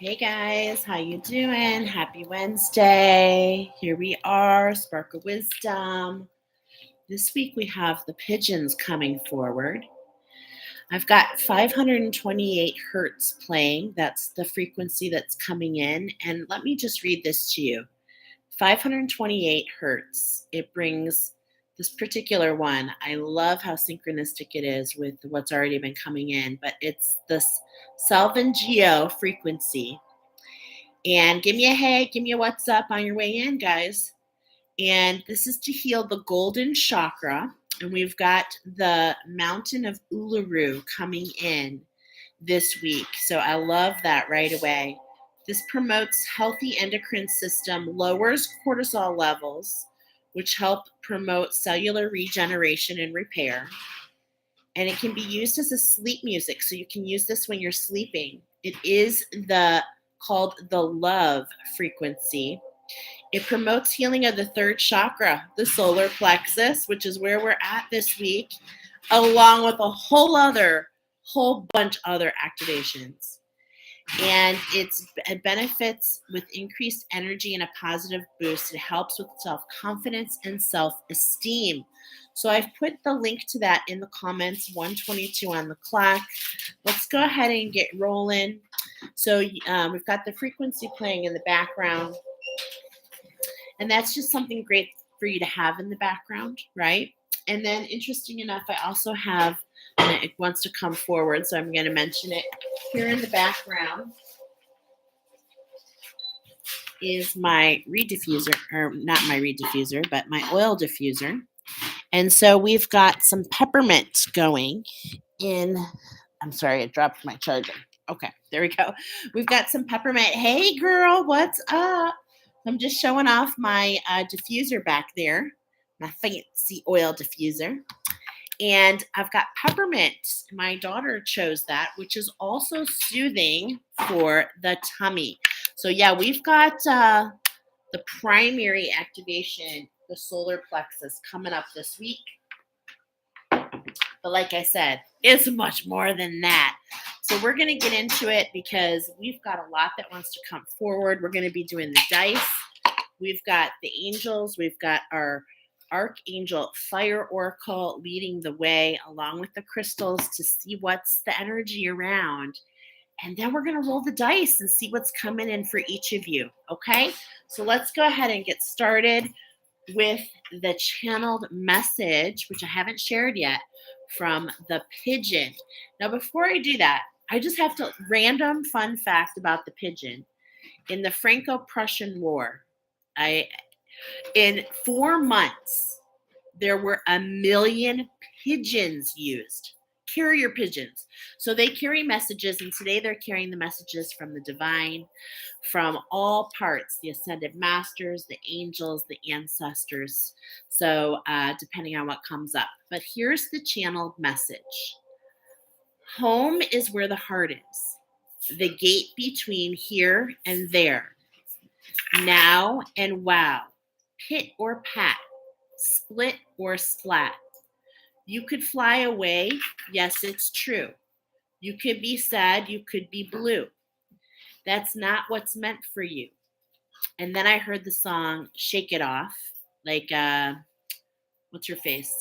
Hey guys, how you doing? Happy Wednesday. Here we are, Spark of Wisdom. This week we have the pigeons coming forward. I've got 528 hertz playing. That's the frequency that's coming in. And let me just read this to you. 528 hertz. It brings this particular one. I love how synchronistic it is with what's already been coming in, but it's this Salvin Geo frequency. And give me a hey, give me a what's up on your way in, guys. And this is to heal the golden chakra. And we've got the mountain of Uluru coming in this week. So I love that right away. This promotes healthy endocrine system, lowers cortisol levels, which help promote cellular regeneration and repair. And it can be used as a sleep music. So you can use this when you're sleeping. It is called the love frequency. It promotes healing of the third chakra, the solar plexus, which is where we're at this week, along with a whole bunch other activations. And it benefits with increased energy and a positive boost. It helps with self-confidence and self-esteem. So I've put the link to that in the comments, 122 on the clock. Let's go ahead and get rolling. So we've got the frequency playing in the background. And that's just something great for you to have in the background, right? And then interesting enough, I also have, and it wants to come forward, so I'm going to mention it. Here in the background is my reed diffuser, or not my reed diffuser, but my oil diffuser. And so we've got some peppermint going in. I'm sorry, I dropped my charger. Okay, there we go. We've got some peppermint. Hey, girl, what's up? I'm just showing off my diffuser back there, my fancy oil diffuser. And I've got peppermint. My daughter chose that, which is also soothing for the tummy. So, yeah, we've got the primary activation, the solar plexus, coming up this week. But like I said, it's much more than that. So we're going to get into it because we've got a lot that wants to come forward. We're going to be doing the dice. We've got the angels. We've got our Archangel Fire Oracle leading the way along with the crystals to see what's the energy around. And then we're going to roll the dice and see what's coming in for each of you. Okay? So let's go ahead and get started with the channeled message, which I haven't shared yet, from the Pigeon. Now, before I do that, I just have to random fun fact about the Pigeon. In the Franco-Prussian War, in 4 months, there were 1 million pigeons used, carrier pigeons. So they carry messages, and today they're carrying the messages from the divine, from all parts, the ascended masters, the angels, the ancestors. So depending on what comes up. But here's the channeled message. Home is where the heart is, the gate between here and there, now and wow, pit or pat, split or splat. You could fly away. Yes, it's true. You could be sad. You could be blue. That's not what's meant for you. And then I heard the song Shake It Off. Like, what's her face?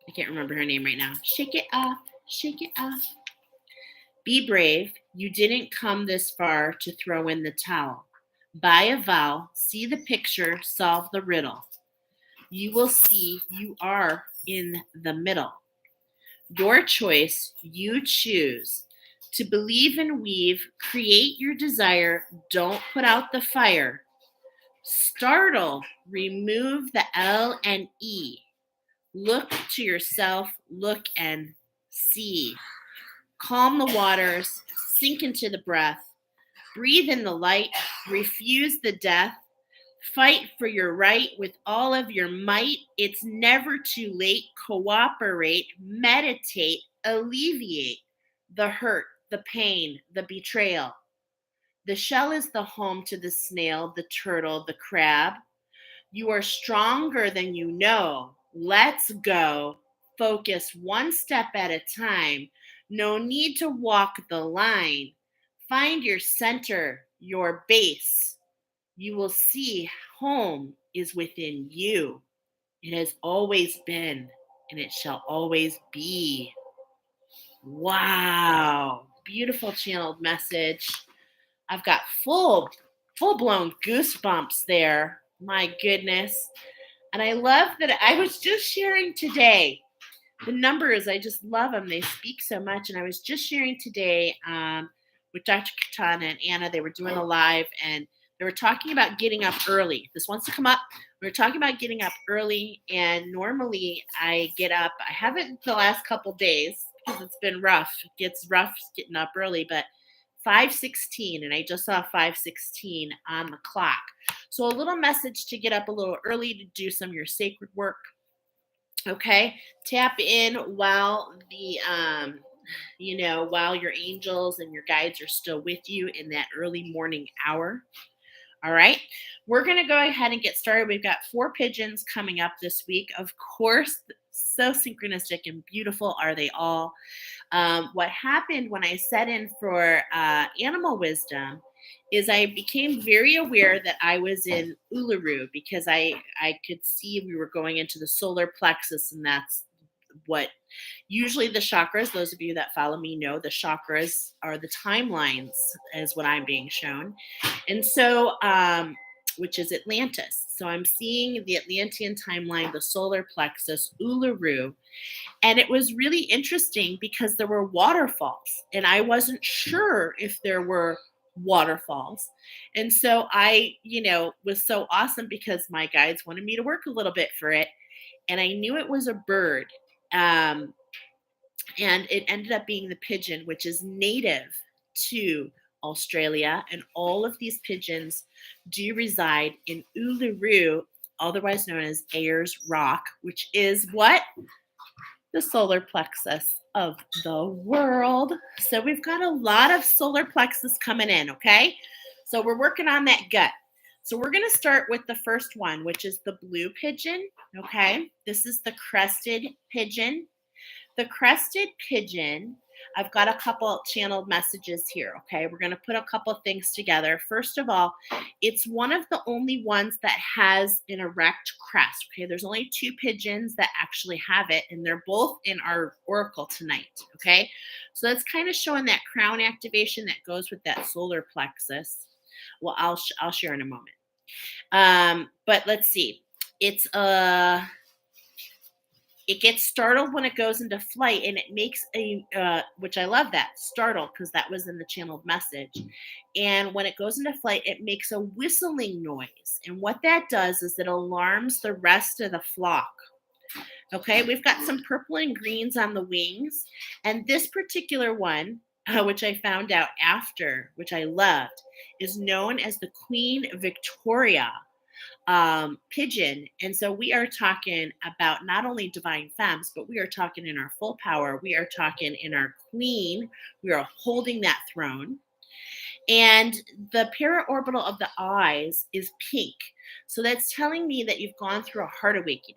I can't remember her name right now. Shake it off. Shake it off. Be brave. You didn't come this far to throw in the towel. Buy a vow. See the picture. Solve the riddle. You will see you are in the middle. Your choice, you choose. To believe and weave, create your desire, don't put out the fire. Startle, remove the L and E. Look to yourself, look and see. Calm the waters, sink into the breath. Breathe in the light, refuse the death. Fight for your right with all of your might. It's never too late. Cooperate, meditate, alleviate the hurt, the pain, the betrayal. The shell is the home to the snail, the turtle, the crab. You are stronger than you know. Let's go. Focus one step at a time. No need to walk the line. Find your center, your base. You will see home is within you. It has always been, and it shall always be. Wow. Beautiful channeled message. I've got full blown goosebumps there. My goodness. And I love that I was just sharing today. The numbers, I just love them. They speak so much. And I was just sharing today with Dr. Katana and Anna. They were doing a live and they were talking about getting up early. This wants to come up. We were talking about getting up early. And normally I get up. I haven't the last couple days because it's been rough. It gets rough getting up early, but 5:16, and I just saw 5:16 on the clock. So a little message to get up a little early to do some of your sacred work. Okay, tap in while the while your angels and your guides are still with you in that early morning hour. All right, we're going to go ahead and get started. We've got 4 pigeons coming up this week. Of course, so synchronistic and beautiful are they all. What happened when I set in for animal wisdom is I became very aware that I was in Uluru because I could see we were going into the solar plexus, and that's what usually the chakras, those of you that follow me know the chakras are the timelines, is what I'm being shown. And so, which is Atlantis. So I'm seeing the Atlantean timeline, the solar plexus, Uluru. And it was really interesting because there were waterfalls, and I wasn't sure if there were waterfalls. And so I, was so awesome because my guides wanted me to work a little bit for it. And I knew it was a bird. And it ended up being the pigeon, which is native to Australia. And all of these pigeons do reside in Uluru, otherwise known as Ayers Rock, which is what? The solar plexus of the world. So we've got a lot of solar plexus coming in, okay? So we're working on that gut. So we're going to start with the first one, which is the blue pigeon, okay? This is the crested pigeon. The crested pigeon, I've got a couple channeled messages here, okay? We're going to put a couple things together. First of all, it's one of the only ones that has an erect crest, okay? There's only 2 pigeons that actually have it, and they're both in our oracle tonight, okay? So that's kind of showing that crown activation that goes with that solar plexus. Well, I'll share in a moment. But let's see. It gets startled when it goes into flight, and it makes which I love that, startled, because that was in the channeled message. And when it goes into flight, it makes a whistling noise. And what that does is it alarms the rest of the flock. Okay, we've got some purple and greens on the wings. And this particular one, which I found out after, which I loved, is known as the Queen Victoria pigeon. And so we are talking about not only divine femmes, but we are talking in our full power. We are talking in our queen. We are holding that throne. And the paraorbital of the eyes is pink. So that's telling me that you've gone through a heart awakening.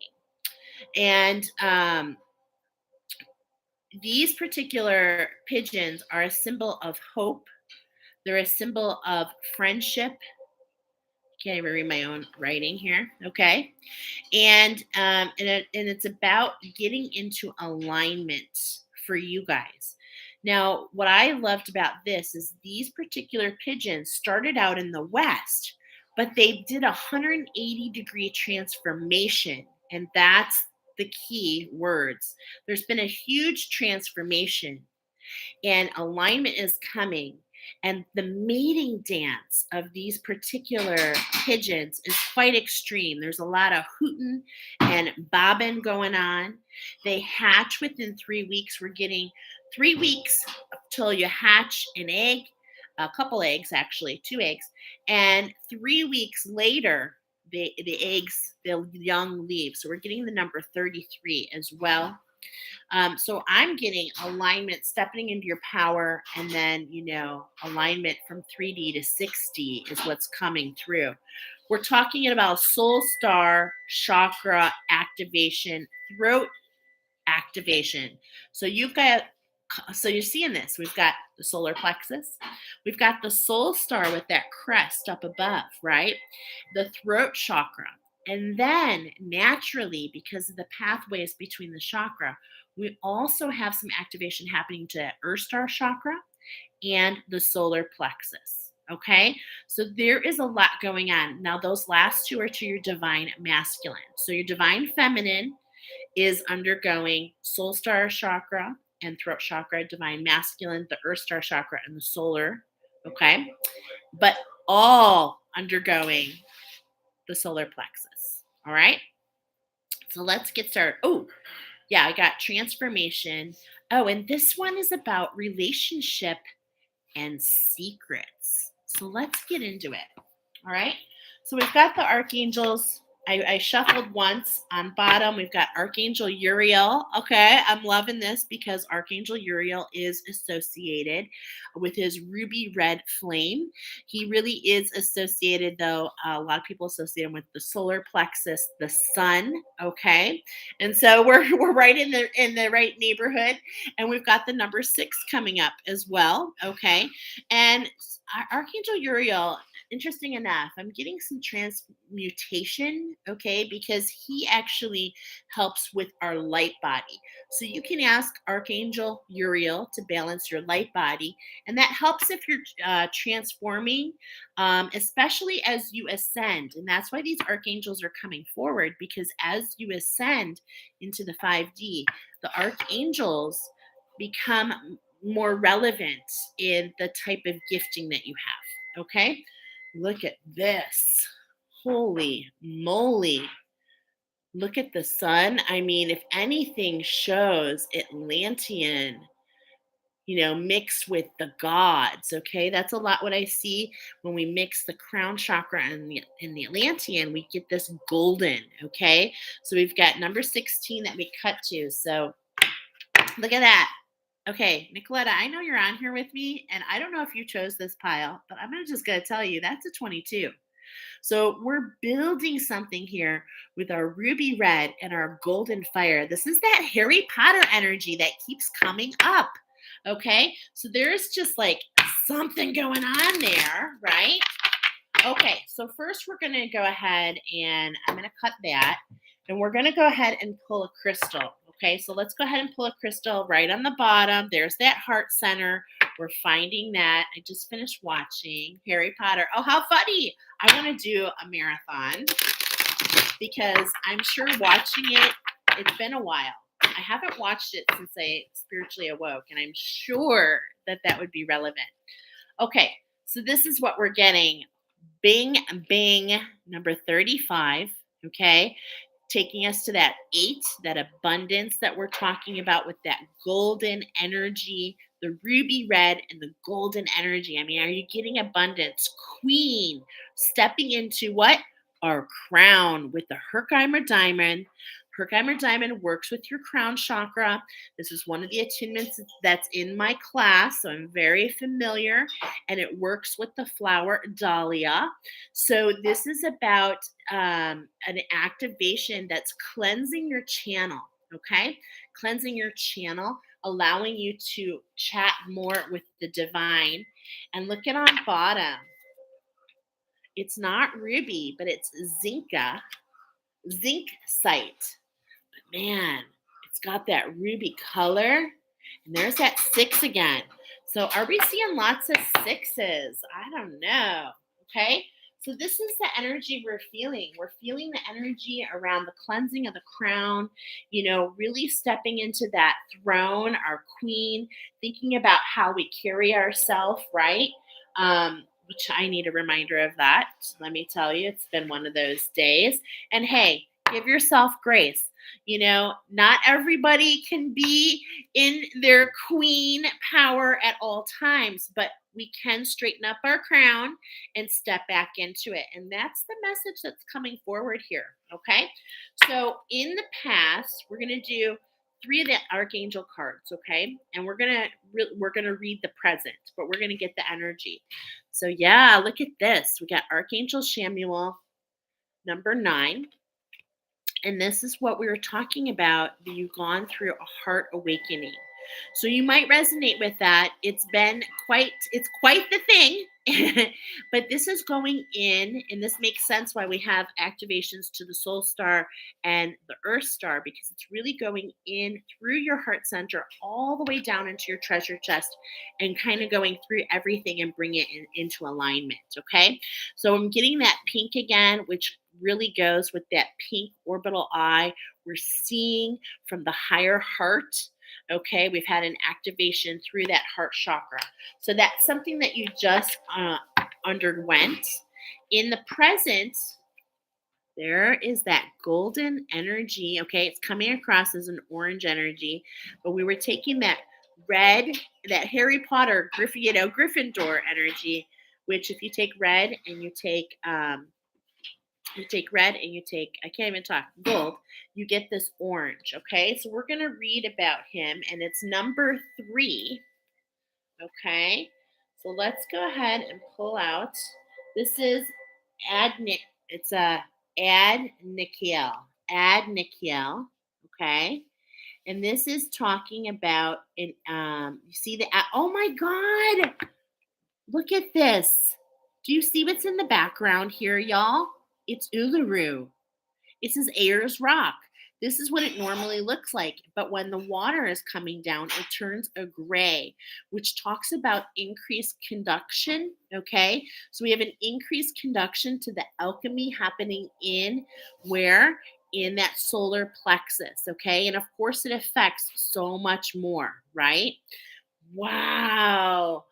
And these particular pigeons are a symbol of hope. They're a symbol of friendship. Can't even read my own writing here. Okay. And it's about getting into alignment for you guys. Now, what I loved about this is these particular pigeons started out in the West, but they did a 180-degree transformation. And that's the key words. There's been a huge transformation, and alignment is coming. And the mating dance of these particular pigeons is quite extreme. There's a lot of hooting and bobbing going on. They hatch within 3 weeks. We're getting 3 weeks till you hatch an egg, a couple eggs, actually, 2 eggs. And 3 weeks later, the eggs, the young leave. So we're getting the number 33 as well. So I'm getting alignment, stepping into your power, and then, alignment from 3D to 6D is what's coming through. We're talking about soul star chakra activation, throat activation. So you've got So you're seeing this. We've got the solar plexus. We've got the soul star with that crest up above, right? The throat chakra. And then naturally, because of the pathways between the chakra, we also have some activation happening to Earth star chakra and the solar plexus. Okay, so there is a lot going on. Now, those last two are to your divine masculine. So, your divine feminine is undergoing soul star chakra and throat chakra, divine masculine, the earth star chakra, and the solar. Okay, but all undergoing the solar plexus. All right, so let's get started. Oh, yeah, I got transformation. Oh, and this one is about relationship and secrets. So let's get into it. All right. So we've got the archangels. I shuffled once on bottom. We've got Archangel Uriel. Okay. I'm loving this because Archangel Uriel is associated with his ruby red flame. He really is associated, though. A lot of people associate him with the solar plexus, the sun. Okay. And so we're right in the right neighborhood. And we've got the number 6 coming up as well. Okay. And Archangel Uriel, interesting enough, I'm getting some transmutation, okay, because he actually helps with our light body. So you can ask Archangel Uriel to balance your light body, and that helps if you're transforming, especially as you ascend. And that's why these archangels are coming forward, because as you ascend into the 5D, the archangels become more relevant in the type of gifting that you have. Okay, look at this. Holy moly. Look at the sun. I mean, if anything shows Atlantean, mixed with the gods. Okay, that's a lot what I see when we mix the crown chakra and the Atlantean. We get this golden. Okay, so we've got number 16 that we cut to. So look at that. Okay, Nicoletta, I know you're on here with me, and I don't know if you chose this pile, but I'm just going to tell you that's a 22. So we're building something here with our ruby red and our golden fire. This is that Harry Potter energy that keeps coming up. Okay, so there's just like something going on there, right? Okay, so first we're going to go ahead and I'm going to cut that, and we're going to go ahead and pull a crystal. Okay, so let's go ahead and pull a crystal right on the bottom. There's that heart center. We're finding that. I just finished watching Harry Potter. Oh, how funny. I want to do a marathon because I'm sure watching it, it's been a while. I haven't watched it since I spiritually awoke, and I'm sure that would be relevant. Okay, so this is what we're getting. Bing, bing, number 35. Okay, taking us to that 8, that abundance that we're talking about with that golden energy, the ruby red and the golden energy. I mean, are you getting abundance? Queen, stepping into what? Our crown with the Herkimer diamond. Herkimer diamond works with your crown chakra. This is one of the attunements that's in my class, so I'm very familiar, and it works with the flower dahlia. So this is about an activation that's cleansing your channel, okay? Cleansing your channel, allowing you to chat more with the divine. And look at on bottom. It's not ruby, but it's zinc site. But man, it's got that ruby color. And there's that 6 again. So are we seeing lots of 6s? I don't know. Okay. So this is the energy we're feeling. We're feeling the energy around the cleansing of the crown, really stepping into that throne, our queen, thinking about how we carry ourselves, right? Which I need a reminder of that. Let me tell you, it's been one of those days. And hey, give yourself grace. Not everybody can be in their queen power at all times, but we can straighten up our crown and step back into it. And that's the message that's coming forward here. Okay. So in the past, we're going to do 3 of the archangel cards. Okay. And we're going to read the present, but we're going to get the energy. So yeah, look at this. We got Archangel Samuel, number 9. And this is what we were talking about. You've gone through a heart awakening. So you might resonate with that. It's quite the thing. But this is going in, and this makes sense why we have activations to the soul star and the earth star, because it's really going in through your heart center all the way down into your treasure chest and kind of going through everything and bring it into alignment. Okay. So I'm getting that pink again, which really goes with that pink orbital eye. We're seeing from the higher heart. Okay, we've had an activation through that heart chakra. So that's something that you just underwent. In the present, there is that golden energy. Okay, it's coming across as an orange energy, but we were taking that red, that Harry Potter, Gryffindor energy, which if you take red and you take red and you take, I can't even talk, gold, you get this orange. Okay, so we're going to read about him, and it's number 3. Okay, so let's go ahead and pull out. This is it's a Adnikiel. Adnikiel. Okay, and this is talking about you see oh my God, look at this. Do you see what's in the background here, y'all? It's Uluru. It says Ayers Rock. This is what it normally looks like. But when the water is coming down, it turns a gray, which talks about increased conduction. Okay. So we have an increased conduction to the alchemy happening in where? In that solar plexus. Okay. And of course, it affects so much more, right? Wow.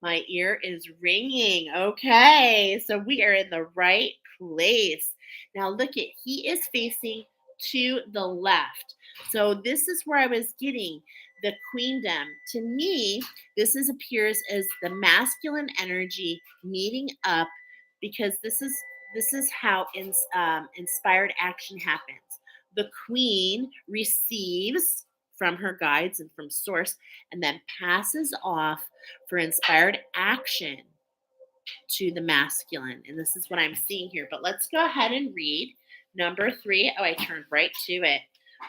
My ear is ringing. Okay. So we are in the right place. Now look at, he is facing to the left. So this is where I was getting the queendom. To me, appears as the masculine energy meeting up, because this is how inspired action happens. The queen receives from her guides and from source, and then passes off for inspired action to the masculine. And this is what I'm seeing here. But let's go ahead and read number 3. Oh, I turned right to it.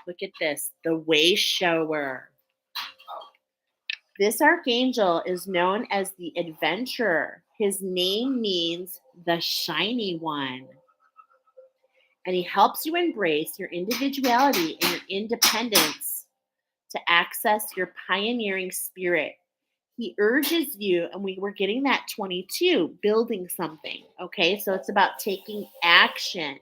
Look at this. The way shower. This archangel is known as the adventurer. His name means the shiny one. And he helps you embrace your individuality and your independence to access your pioneering spirit. He urges you, and we were getting that 22, building something. Okay, so it's about taking action.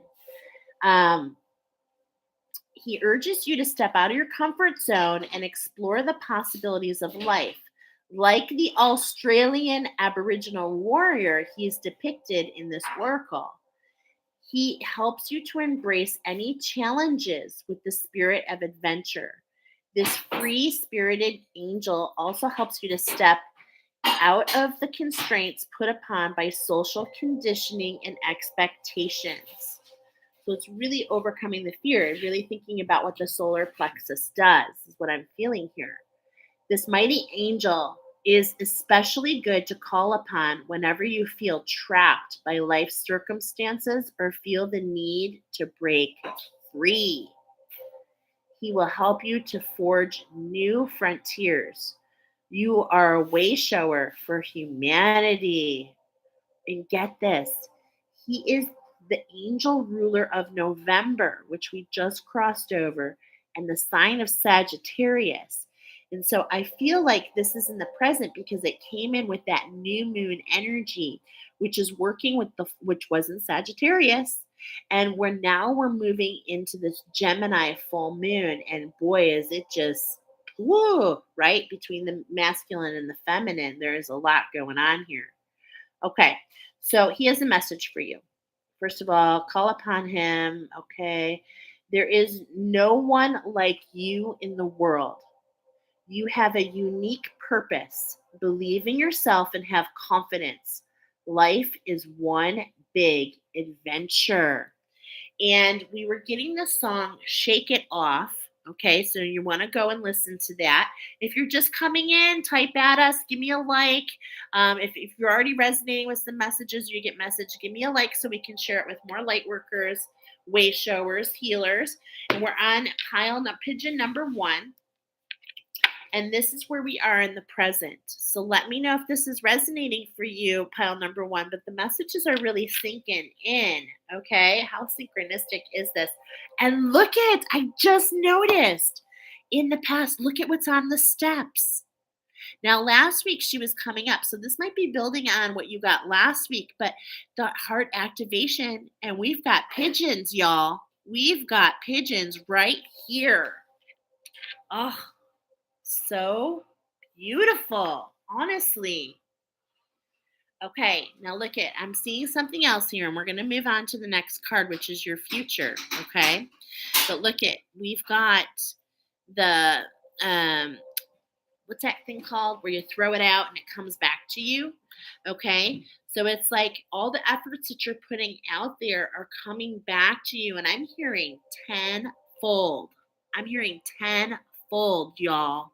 He urges you to step out of your comfort zone and explore the possibilities of life. Like the Australian Aboriginal warrior he is depicted in this oracle, he helps you to embrace any challenges with the spirit of adventure. This free-spirited angel also helps you to step out of the constraints put upon by social conditioning and expectations. So it's really overcoming the fear, really thinking about what the solar plexus does, is what I'm feeling here. This mighty angel is especially good to call upon whenever you feel trapped by life circumstances or feel the need to break free. He will help you to forge new frontiers. You are a way shower for humanity. And get this, he is the angel ruler of November, which we just crossed over, and the sign of Sagittarius. And so I feel like this is in the present because it came in with that new moon energy, which is working with which was in Sagittarius. And we're moving into this Gemini full moon. And boy, is it just, woo, right? Between the masculine and the feminine, there is a lot going on here. Okay, so he has a message for you. First of all, call upon him. Okay, there is no one like you in the world. You have a unique purpose. Believe in yourself and have confidence. Life is one big adventure. And we were getting the song Shake It Off. Okay, so you want to go and listen to that. If you're just coming in, type at us, give me a like. If you're already resonating with some messages, you get message, give me a like so we can share it with more light workers, way showers, healers. And we're on Pigeon number 1. And this is where we are in the present. So let me know if this is resonating for you, pile number one. But the messages are really sinking in. Okay. How synchronistic is this? And look at, I just noticed in the past, look at what's on the steps. Now, last week she was coming up. So this might be building on what you got last week, but the heart activation, and we've got pigeons, y'all. We've got pigeons right here. Oh, so beautiful, honestly. Okay, now look at, I'm seeing something else here, and we're going to move on to the next card, which is your future. Okay, but look at, we've got the, what's that thing called where you throw it out and it comes back to you? Okay, so it's like all the efforts that you're putting out there are coming back to you, and I'm hearing tenfold. I'm hearing tenfold, y'all.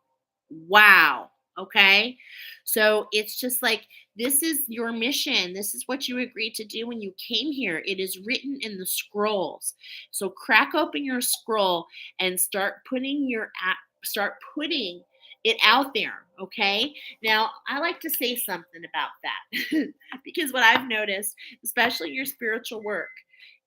Wow. Okay. So it's just like, this is your mission. This is what you agreed to do when you came here. It is written in the scrolls. So crack open your scroll and start putting it out there. Okay. Now, I like to say something about that because what I've noticed, especially your spiritual work,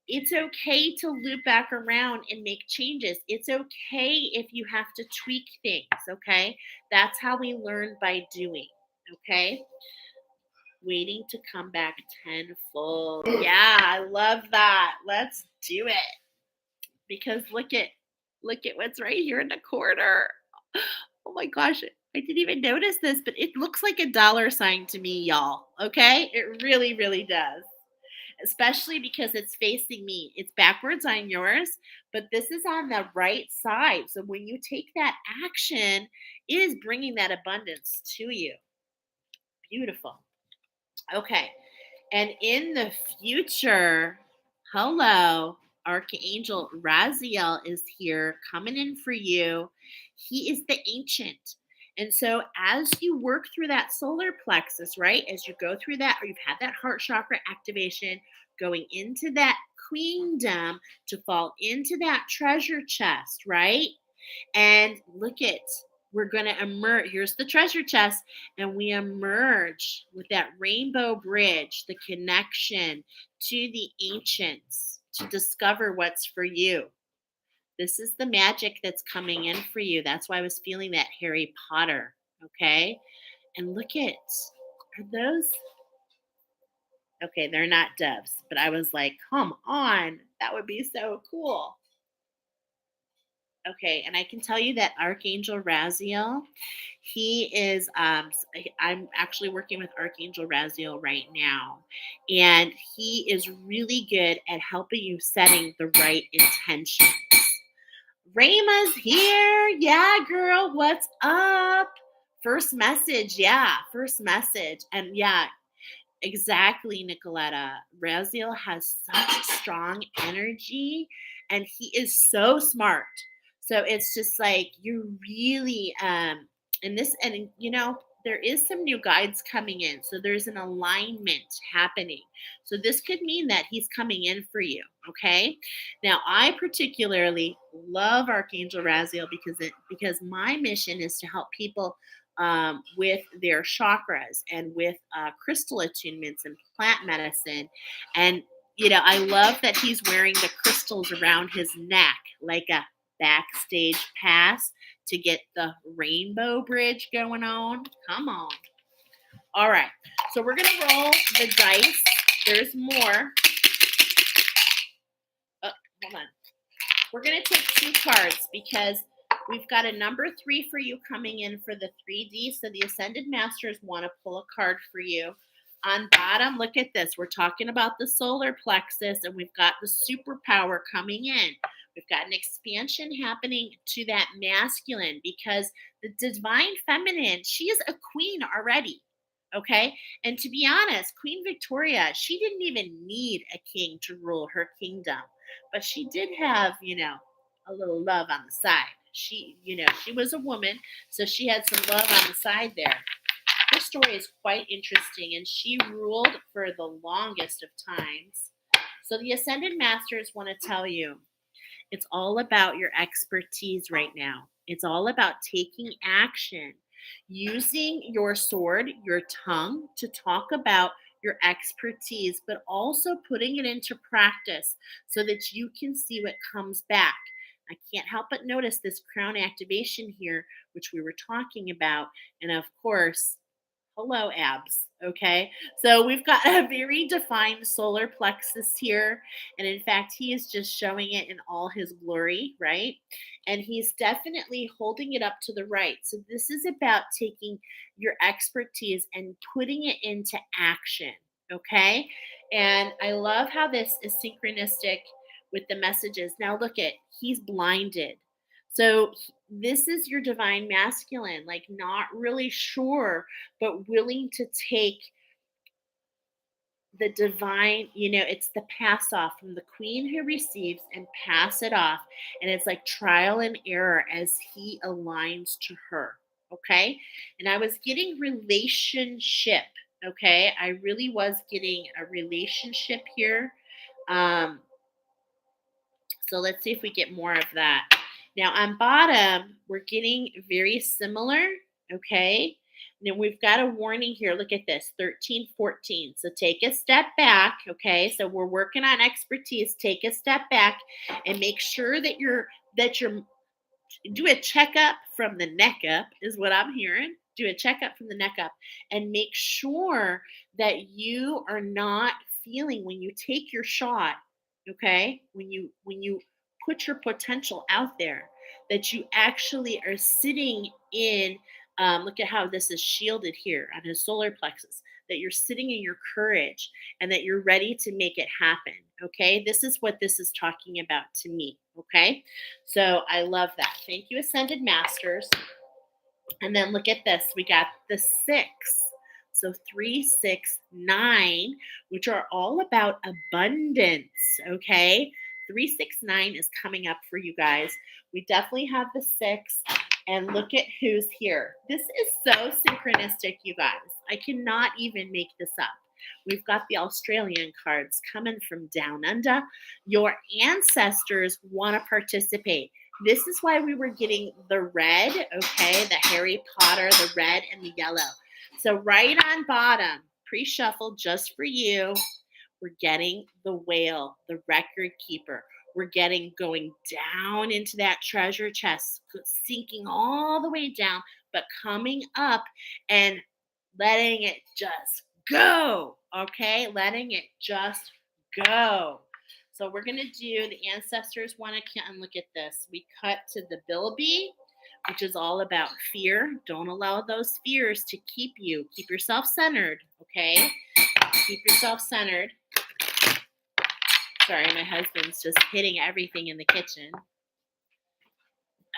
it's okay to loop back around and make changes. It's okay if you have to tweak things, okay? That's how we learn by doing, okay? Waiting to come back tenfold. Yeah, I love that. Let's do it. Because look at what's right here in the corner. Oh my gosh, I didn't even notice this, but it looks like a dollar sign to me, y'all. Okay? It really, really does. Especially because it's facing me. It's backwards on yours, but this is on the right side. So when you take that action, it is bringing that abundance to you. Beautiful. Okay. And in the future, hello, Archangel Raziel is here coming in for you. He is the ancient. And so as you work through that solar plexus, right, as you go through that, or you've had that heart chakra activation, going into that queendom to fall into that treasure chest, right? And look at, we're going to emerge. Here's the treasure chest. And we emerge with that rainbow bridge, the connection to the ancients to discover what's for you. This is the magic that's coming in for you. That's why I was feeling that Harry Potter. Okay. And look at, are those? Okay, they're not doves, but I was like, come on. That would be so cool. Okay, and I can tell you that Archangel Raziel, he is I'm actually working with Archangel Raziel right now, and he is really good at helping you setting the right intentions. Rayma's here. Yeah, girl, what's up? First message. Yeah, first message. And yeah, exactly, Nicoletta. Raziel has such strong energy and he is so smart. So it's just like you really and this, and you know, there is some new guides coming in. So there's an alignment happening. So this could mean that he's coming in for you. Okay. Now I particularly love Archangel Raziel because my mission is to help people with their chakras and with crystal attunements and plant medicine. And, you know, I love that he's wearing the crystals around his neck like a backstage pass to get the rainbow bridge going on. Come on. All right. So we're going to roll the dice. There's more. Oh, hold on. We're going to take 2 cards because we've got a number 3 for you coming in for the 3D. So the Ascended Masters want to pull a card for you. On bottom, look at this. We're talking about the solar plexus, and we've got the superpower coming in. We've got an expansion happening to that masculine because the divine feminine, she is a queen already. Okay. And to be honest, Queen Victoria, she didn't even need a king to rule her kingdom, but she did have, you know, a little love on the side. She, you know, she was a woman, so she had some love on the side there. Her story is quite interesting, and she ruled for the longest of times. So the Ascended Masters want to tell you it's all about your expertise right now. It's all about taking action, using your sword, your tongue to talk about your expertise, but also putting it into practice so that you can see what comes back. I can't help but notice this crown activation here, which we were talking about. And of course, hello, abs. Okay. So we've got a very defined solar plexus here. And in fact, he is just showing it in all his glory, right? And he's definitely holding it up to the right. So this is about taking your expertise and putting it into action. Okay. And I love how this is synchronistic with the messages. Now look at, he's blinded. So this is your divine masculine, like not really sure but willing to take the divine, it's the pass off from the queen who receives and pass it off. And it's like trial and error as he aligns to her. Okay. And I was getting relationship. Okay. I really was getting a relationship here. Um, so let's see if we get more of that. Now on bottom, we're getting very similar, okay? Now we've got a warning here. Look at this, 13, 14. So take a step back, okay? So we're working on expertise. Take a step back and make sure that you're do a checkup from the neck up is what I'm hearing. Do a checkup from the neck up and make sure that you are not feeling when you take your shot, okay? When you put your potential out there, that you actually are sitting in look at how this is shielded here on his solar plexus, that you're sitting in your courage and that you're ready to make it happen. Okay. This is what this is talking about to me. Okay. So I love that. Thank you, Ascended Masters. And then look at this. We got the 6. So 3, 6, 9, which are all about abundance. Okay. 3, 6, 9 is coming up for you guys. We definitely have the 6. And look at who's here. This is so synchronistic, you guys. I cannot even make this up. We've got the Australian cards coming from down under. Your ancestors want to participate. This is why we were getting the red, okay? The Harry Potter, the red and the yellow. So right on bottom, pre-shuffle just for you, we're getting the whale, the record keeper. We're getting going down into that treasure chest, sinking all the way down, but coming up and letting it just go. Okay, letting it just go. So we're going to do the ancestors want to and look at this. We cut to the bilby, which is all about fear. Don't allow those fears to keep you. Keep yourself centered. Okay, keep yourself centered. Sorry, my husband's just hitting everything in the kitchen.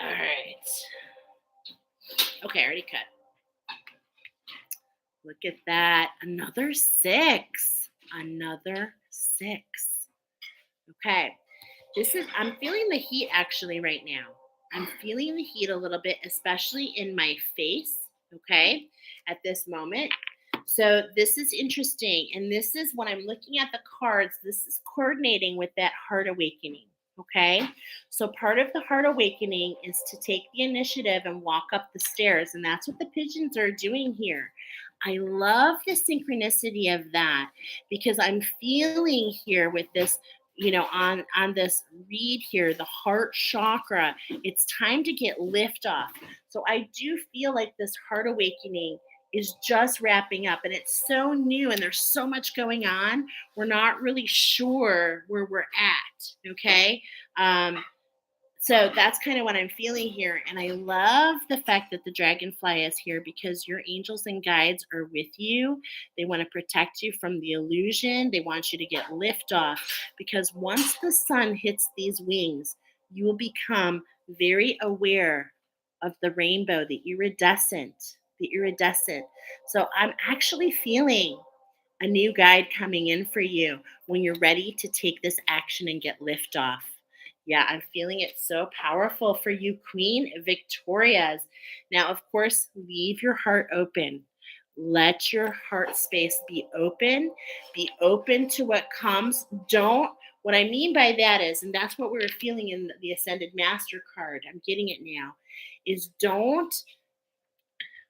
All right. Okay, I already cut. Look at that. Another 6. Another 6. Okay. I'm feeling the heat actually right now. I'm feeling the heat a little bit, especially in my face, okay, at this moment. So this is interesting. And this is when I'm looking at the cards, this is coordinating with that heart awakening. Okay. So part of the heart awakening is to take the initiative and walk up the stairs. And that's what the pigeons are doing here. I love the synchronicity of that because I'm feeling here with this, on this read here, the heart chakra, it's time to get lift off. So I do feel like this heart awakening is just wrapping up and it's so new and there's so much going on. We're not really sure where we're at. Okay. So that's kind of what I'm feeling here. And I love the fact that the dragonfly is here because your angels and guides are with you. They want to protect you from the illusion. They want you to get lift off because once the sun hits these wings, you will become very aware of the rainbow, the iridescent. So I'm actually feeling a new guide coming in for you when you're ready to take this action and get lift off. Yeah, I'm feeling it so powerful for you, Queen Victorias. Now, of course, leave your heart open. Let your heart space be open. Be open to what comes. What I mean by that is, and that's what we were feeling in the Ascended Master card, I'm getting it now, is don't,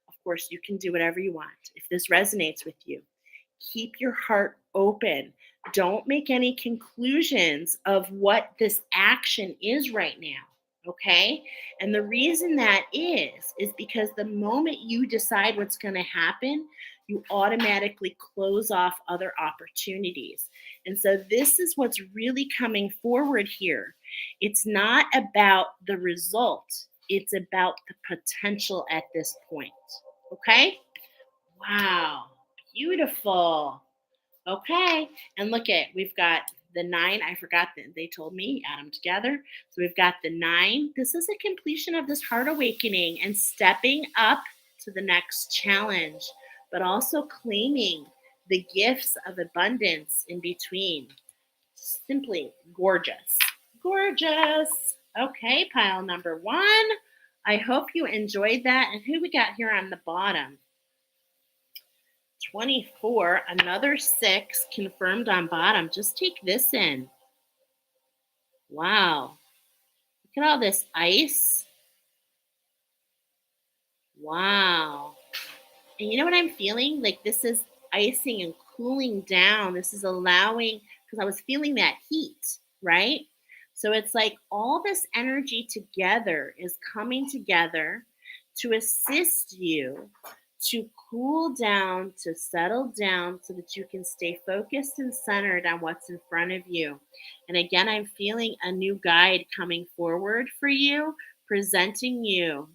of course, you can do whatever you want. If this resonates with you, keep your heart open. Don't make any conclusions of what this action is right now. Okay. And the reason that is because the moment you decide what's going to happen, you automatically close off other opportunities. And so this is what's really coming forward here. It's not about the result, it's about the potential at this point. Okay. Wow. Beautiful. Okay. And look at, we've got the nine. I forgot that they told me, add them together. So we've got the nine. This is a completion of this heart awakening and stepping up to the next challenge, but also claiming the gifts of abundance in between. Simply gorgeous. Gorgeous. Okay, pile number one. I hope you enjoyed that. And who we got here on the bottom? 24, another 6 confirmed on bottom. Just take this in. Wow. Look at all this ice. Wow. And you know what I'm feeling? Like this is icing and cooling down. This is allowing, because I was feeling that heat, right? So it's like all this energy together is coming together to assist you to cool down, to settle down so that you can stay focused and centered on what's in front of you. And again, I'm feeling a new guide coming forward for you, presenting you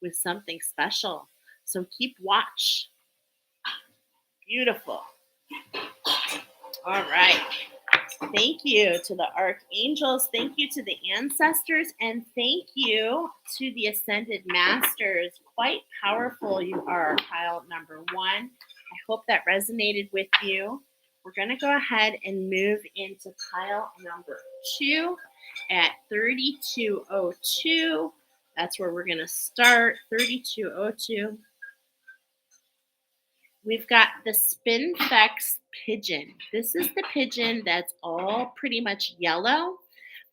with something special. So keep watch. Beautiful. All right. Thank you to the archangels. Thank you to the ancestors. And thank you to the ascended masters. Quite powerful you are, pile number one. I hope that resonated with you. We're going to go ahead and move into pile number two at 3202. That's where we're going to start. 3202. We've got the Spinfex Pigeon. This is the pigeon that's all pretty much yellow,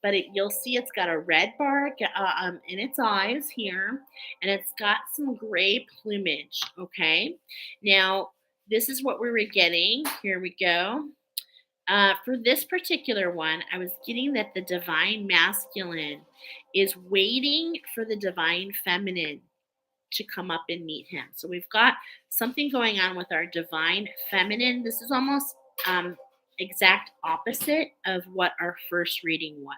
but you'll see it's got a red bar in its eyes here, and it's got some gray plumage, okay? Now, this is what we were getting. Here we go. For this particular one, I was getting that the divine masculine is waiting for the divine feminine to come up and meet him. So we've got something going on with our divine feminine. This is almost exact opposite of what our first reading was.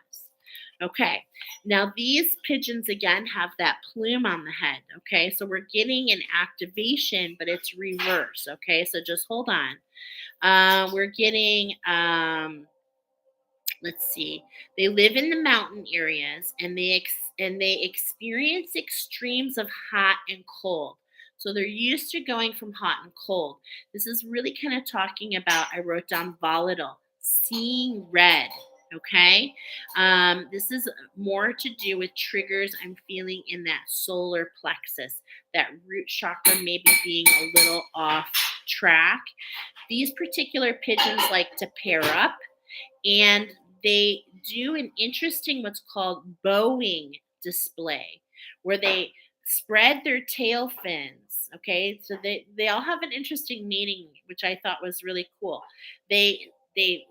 Okay, now these pigeons again have that plume on the head. Okay, so we're getting an activation, but it's reverse. Okay, so just hold on. We're getting let's see, they live in the mountain areas, and they experience extremes of hot and cold. So they're used to going from hot and cold. This is really kind of talking about, I wrote down volatile, seeing red. Okay, this is more to do with triggers I'm feeling in that solar plexus, that root chakra maybe being a little off track. These particular pigeons like to pair up, and they do an interesting what's called bowing display, where they spread their tail fins. Okay, so they all have an interesting meaning, which I thought was really cool. They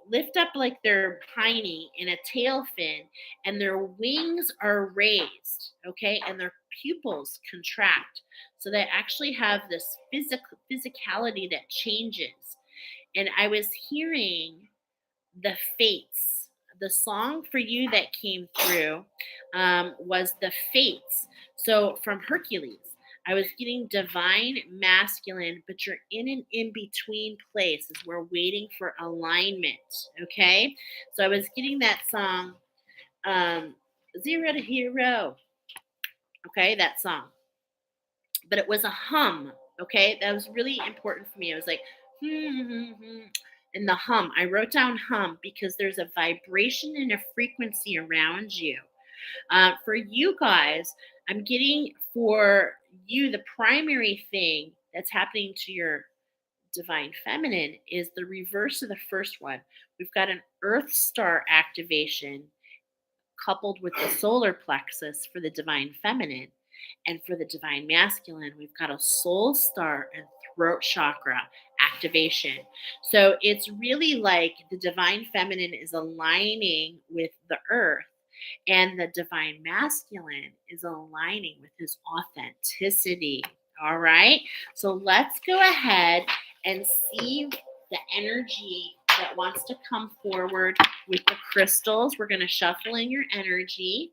lift up like they're piney in a tail fin, and their wings are raised. Okay, and their pupils contract, so they actually have this physicality that changes. And I was hearing the Fates. The song for you that came through was the Fates. So from Hercules, I was getting divine masculine, but you're in an in between place as we're waiting for alignment. Okay, so I was getting that song, Zero to Hero. Okay, that song, but it was a hum. Okay, that was really important for me. I was like, in the hum. I wrote down hum because there's a vibration and a frequency around you. For you guys, I'm getting for you the primary thing that's happening to your divine feminine is the reverse of the first one. We've got an earth star activation coupled with the solar plexus for the divine feminine. And for the divine masculine, we've got a soul star and throat chakra activation. So it's really like the divine feminine is aligning with the earth, and the divine masculine is aligning with his authenticity. All right. So let's go ahead and see the energy that wants to come forward with the crystals. We're going to shuffle in your energy.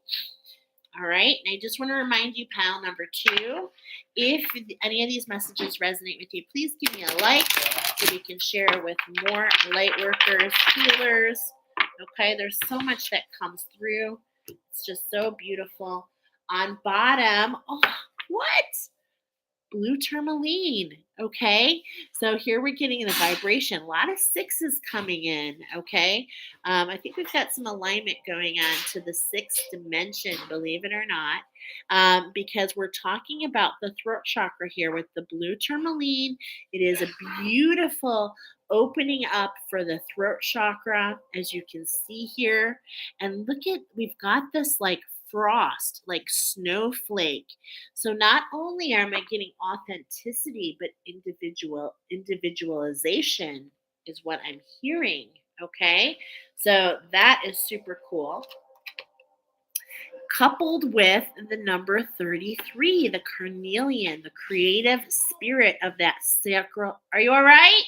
All right. And I just want to remind you, pile number 2, if any of these messages resonate with you, please give me a like so we can share with more light workers, healers. Okay. There's so much that comes through. It's just so beautiful. On bottom, oh, what? Blue tourmaline. Okay. So here we're getting the vibration. A lot of 6s coming in. Okay. I think we've got some alignment going on to the 6th dimension, believe it or not, because we're talking about the throat chakra here with the blue tourmaline. It is a beautiful opening up for the throat chakra, as you can see here. And look at, we've got this like frost, like snowflake. So not only am I getting authenticity, but individualization is what I'm hearing. Okay. So that is super cool. Coupled with the number 33, the carnelian, the creative spirit of that sacral. Are you all right?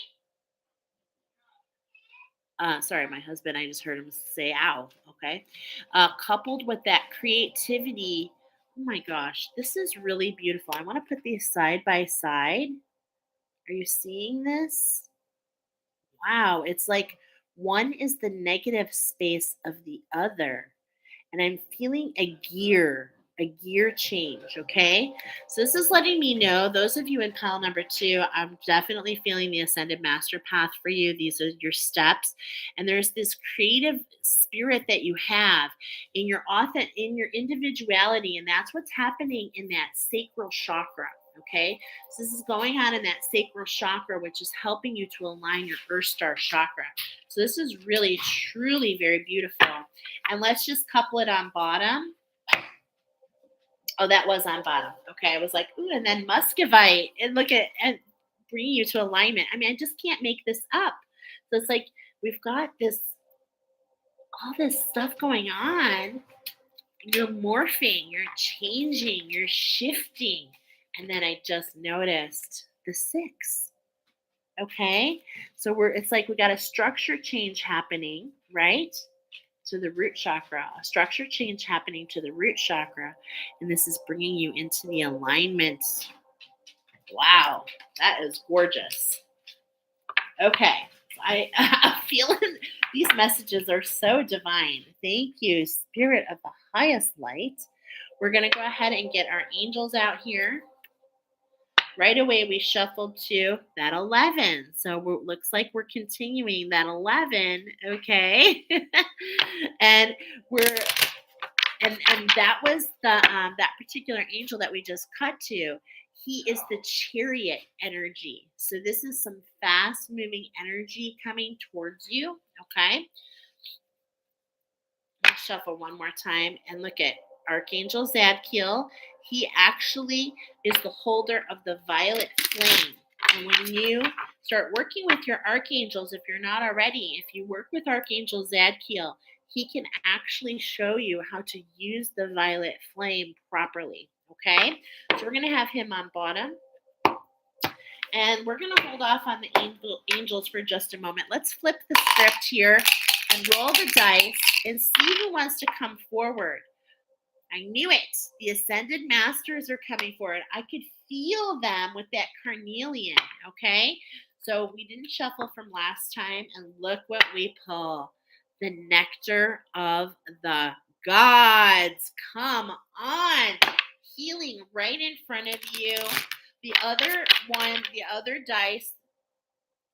Sorry, my husband, I just heard him say ow. Okay. Coupled with that creativity. Oh my gosh, this is really beautiful. I want to put these side by side. Are you seeing this? Wow. It's like one is the negative space of the other. And I'm feeling a gear change. Okay. So this is letting me know, those of you in pile number 2, I'm definitely feeling the ascended master path for you. These are your steps. And there's this creative spirit that you have in your in your individuality. And that's what's happening in that sacral chakra. Okay. So this is going on in that sacral chakra, which is helping you to align your Earth Star chakra. So this is really, truly very beautiful. And let's just couple it on bottom. Oh, that was on bottom. Okay. I was like, ooh, and then muscovite. And look at, and bringing you to alignment. I mean, I just can't make this up. So it's like we've got this, all this stuff going on. You're morphing, you're changing, you're shifting. And then I just noticed the 6. Okay. So it's like we got a structure change happening, right? To the root chakra, a structure change happening to the root chakra. And this is bringing you into the alignment. Wow. That is gorgeous. Okay. I'm feeling these messages are so divine. Thank you, Spirit of the highest light. We're going to go ahead and get our angels out here. Right away, we shuffled to that 11. So it looks like we're continuing that 11. Okay. and that was the that particular angel that we just cut to. He is the chariot energy. So this is some fast moving energy coming towards you. Okay. Let's shuffle one more time and look at Archangel Zadkiel. He actually is the holder of the violet flame. And when you start working with your archangels, if you're not already, if you work with Archangel Zadkiel, he can actually show you how to use the violet flame properly. Okay, so we're going to have him on bottom. And we're going to hold off on the angels for just a moment. Let's flip the script here and roll the dice and see who wants to come forward. I knew it. The ascended masters are coming forward. I could feel them with that carnelian. Okay. So we didn't shuffle from last time. And look what we pull. The nectar of the gods. Come on. Healing right in front of you. The other dice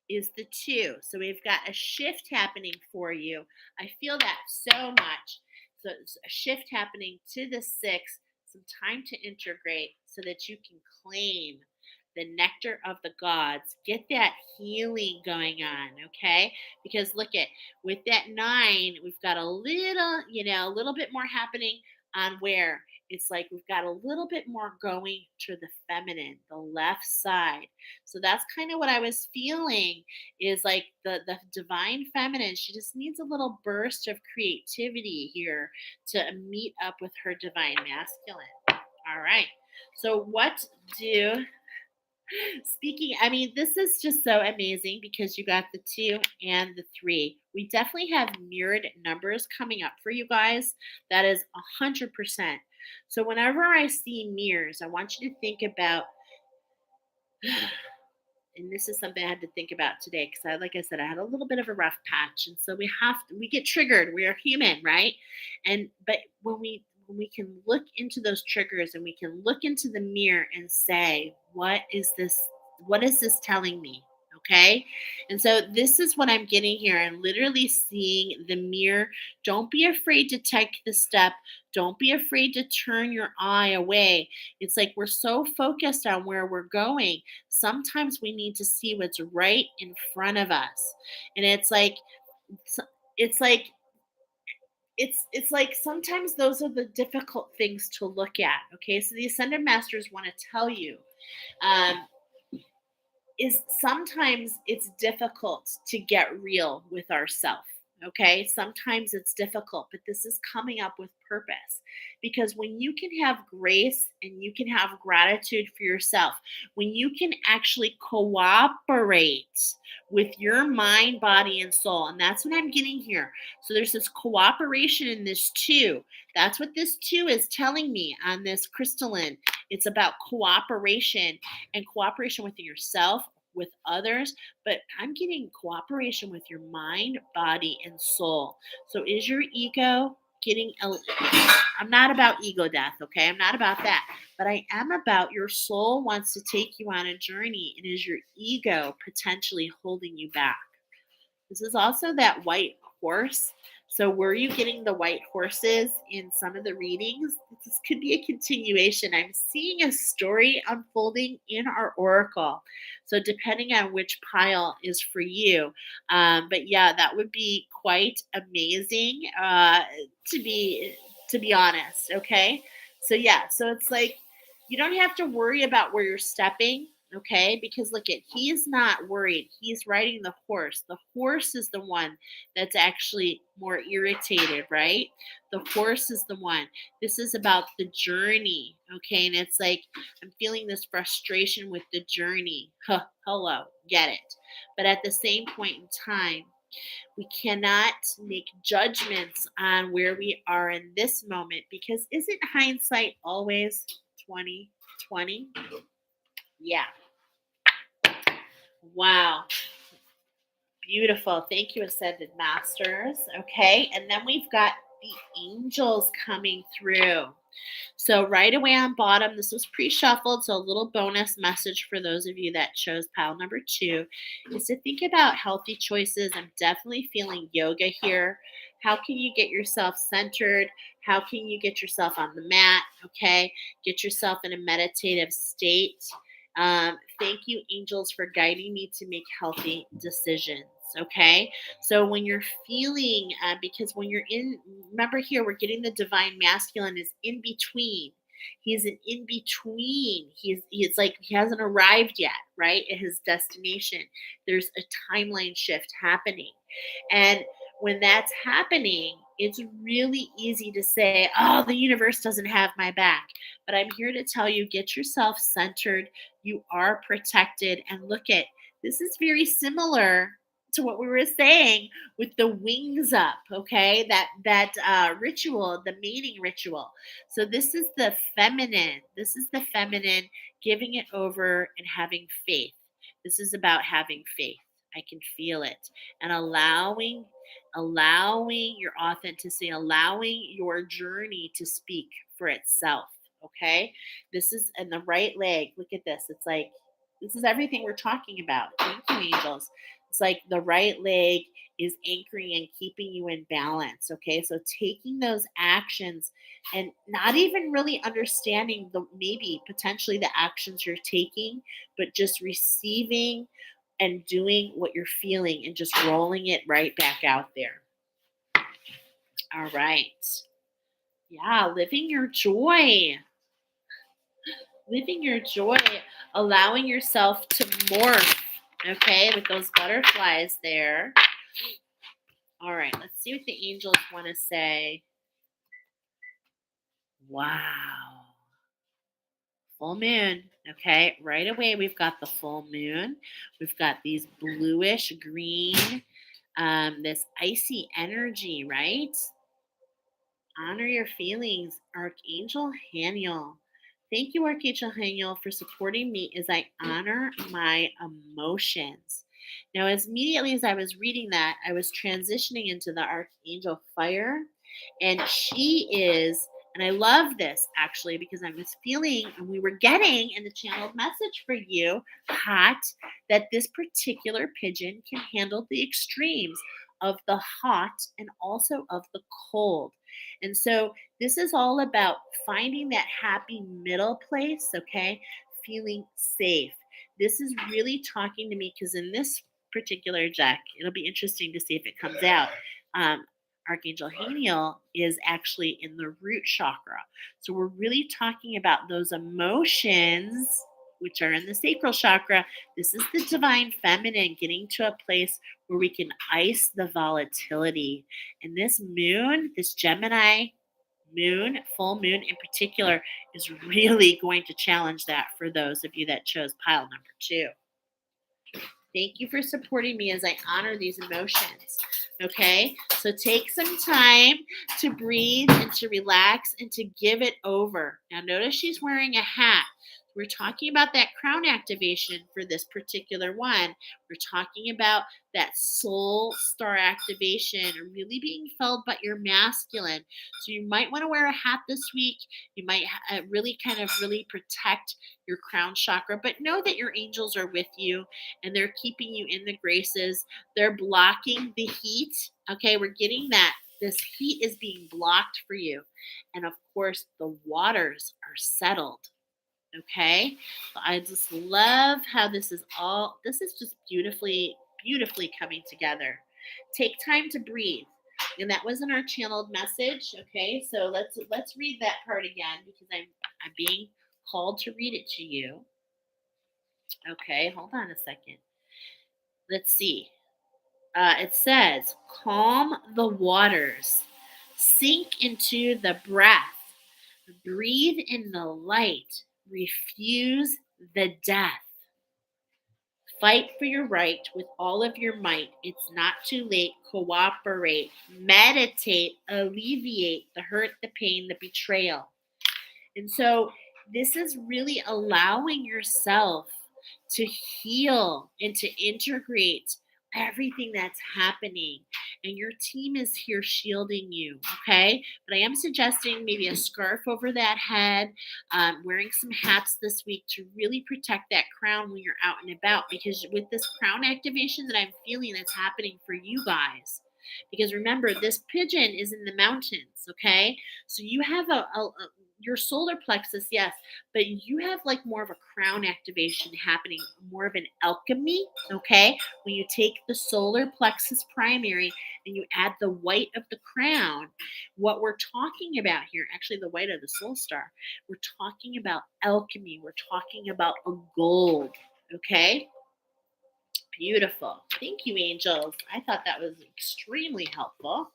is the 2. So we've got a shift happening for you. I feel that so much. So it's a shift happening to the 6, some time to integrate so that you can claim the nectar of the gods. Get that healing going on, okay? Because look at, with that 9, we've got a little bit more happening on where it's like we've got a little bit more going to the feminine, the left side. So that's kind of what I was feeling, is like the divine feminine. She just needs a little burst of creativity here to meet up with her divine masculine. All right. So what do Speaking, I mean, this is just so amazing because you got the 2 and the 3. We definitely have mirrored numbers coming up for you guys. That is 100%. So whenever I see mirrors, I want you to think about, and this is something I had to think about today because like I said, I had a little bit of a rough patch, and so we get triggered. We are human, right? And but when we can look into those triggers and we can look into the mirror and say, what is this telling me? Okay. And so this is what I'm getting here. I'm literally seeing the mirror. Don't be afraid to take the step. Don't be afraid to turn your eye away. It's like we're so focused on where we're going. Sometimes we need to see what's right in front of us. And it's like it's like sometimes those are the difficult things to look at. Okay, so the ascended masters want to tell you, um, is sometimes it's difficult to get real with ourselves. Okay, sometimes it's difficult, but this is coming up with purpose, because when you can have grace and you can have gratitude for yourself, when you can actually cooperate with your mind, body, and soul, and that's what I'm getting here. So there's this cooperation in this too. That's what this too is telling me on this crystalline. It's about cooperation, and cooperation with yourself, with others, but I'm getting cooperation with your mind, body, and soul. So is your ego getting I'm not about ego death, okay? I'm not about that. But I am about your soul wants to take you on a journey, and is your ego potentially holding you back? This is also that white horse. So, were you getting the white horses in some of the readings? This could be a continuation. I'm seeing a story unfolding in our oracle. So, depending on which pile is for you, but yeah, that would be quite amazing, to be to be honest. Okay, so yeah, so it's like you don't have to worry about where you're stepping. Okay, because look at, he's not worried. He's riding the horse. The horse is the one that's actually more irritated, right? The horse is the one. This is about the journey. Okay, and it's like I'm feeling this frustration with the journey. Huh, hello, get it. But at the same point in time, we cannot make judgments on where we are in this moment, because isn't hindsight always 2020? Yeah. Wow. Beautiful. Thank you, Ascended Masters. Okay. And then we've got the angels coming through. So, right away on bottom, this was pre shuffled. So, a little bonus message for those of you that chose pile number 2 is to think about healthy choices. I'm definitely feeling yoga here. How can you get yourself centered? How can you get yourself on the mat? Okay. Get yourself in a meditative state. Thank you, angels, for guiding me to make healthy decisions. Okay. So when you're feeling, because when you're in, remember here, we're getting the divine masculine is in between. He's an in between. He's like he hasn't arrived yet, right? At his destination. There's a timeline shift happening. And when that's happening, it's really easy to say, oh, the universe doesn't have my back. But I'm here to tell you, get yourself centered. You are protected. And look at, this is very similar to what we were saying with the wings up. Okay, that ritual, the mating ritual. So this is the feminine, giving it over and having faith. This is about having faith. I can feel it, and allowing your authenticity, allowing your journey to speak for itself. Okay, this is in the right leg. Look at this. It's like this is everything we're talking about. Thank you, angels. It's like the right leg is anchoring and keeping you in balance. Okay, so taking those actions and not even really understanding the maybe potentially the actions you're taking, but just receiving and doing what you're feeling and just rolling it right back out there. All right. Yeah, living your joy. Living your joy, allowing yourself to morph, okay, with those butterflies there. All right, let's see what the angels want to say. Wow. Full moon. Okay, right away we've got the full moon. We've got these bluish green, this icy energy, right? Honor your feelings, Archangel Haniel. Thank you, Archangel Haniel, for supporting me as I honor my emotions. Now, as immediately as I was reading that, I was transitioning into the Archangel Fire, and she is, and I love this actually because I was feeling, and we were getting in the channeled message for you, hot, that this particular pigeon can handle the extremes of the hot and also of the cold. And so this is all about finding that happy middle place, okay? Feeling safe. This is really talking to me because in this particular deck, it'll be interesting to see if it comes out. Archangel Haniel is actually in the root chakra. So we're really talking about those emotions which are in the sacral chakra. This is the divine feminine getting to a place where we can ice the volatility. And this moon, this Gemini moon, full moon in particular, is really going to challenge that for those of you that chose pile number 2. Thank you for supporting me as I honor these emotions. Okay, so take some time to breathe and to relax and to give it over. Now, notice she's wearing a hat. We're talking about that crown activation for this particular one. We're talking about that soul star activation, really being felt by your masculine. So you might want to wear a hat this week. You might really kind of really protect your crown chakra, but know that your angels are with you and they're keeping you in the graces. They're blocking the heat. Okay, we're getting that. This heat is being blocked for you. And of course, the waters are settled. Okay, so I just love how this is just beautifully coming together. Take time to breathe. And that wasn't our channeled message. Okay, so let's read that part again because I'm being called to read it to you. Okay, hold on a second. Let's see. It says, calm the waters, sink into the breath, breathe in the light, refuse the death. Fight for your right with all of your might. It's not too late. Cooperate, meditate, alleviate the hurt, the pain, the betrayal. And so this is really allowing yourself to heal and to integrate everything that's happening. And your team is here shielding you, okay? But I am suggesting maybe a scarf over that head, wearing some hats this week to really protect that crown when you're out and about. Because with this crown activation that I'm feeling that's happening for you guys, because remember, this pigeon is in the mountains, okay? So you have your solar plexus, yes, but you have like more of a crown activation happening, more of an alchemy, okay? When you take the solar plexus primary and you add the white of the crown, what we're talking about here, actually the white of the soul star, we're talking about alchemy. We're talking about a gold, okay? Beautiful. Thank you, angels. I thought that was extremely helpful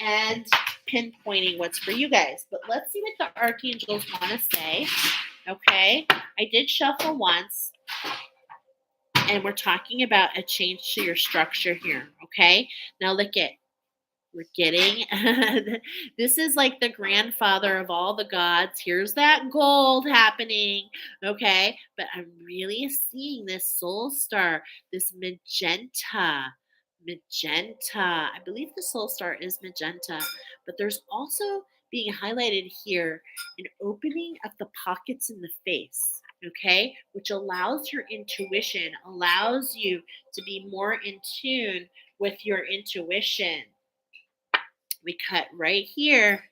and pinpointing what's for you guys. But let's see what the archangels want to say. Okay. I did shuffle once, and we're talking about a change to your structure here. Okay. Now look at, we're getting this is like the grandfather of all the gods. Here's that gold happening. Okay. But I'm really seeing this soul star, this magenta. I believe the soul star is magenta, but there's also being highlighted here an opening of the pockets in the face. Okay. Which allows your intuition, allows you to be more in tune with your intuition. We cut right here,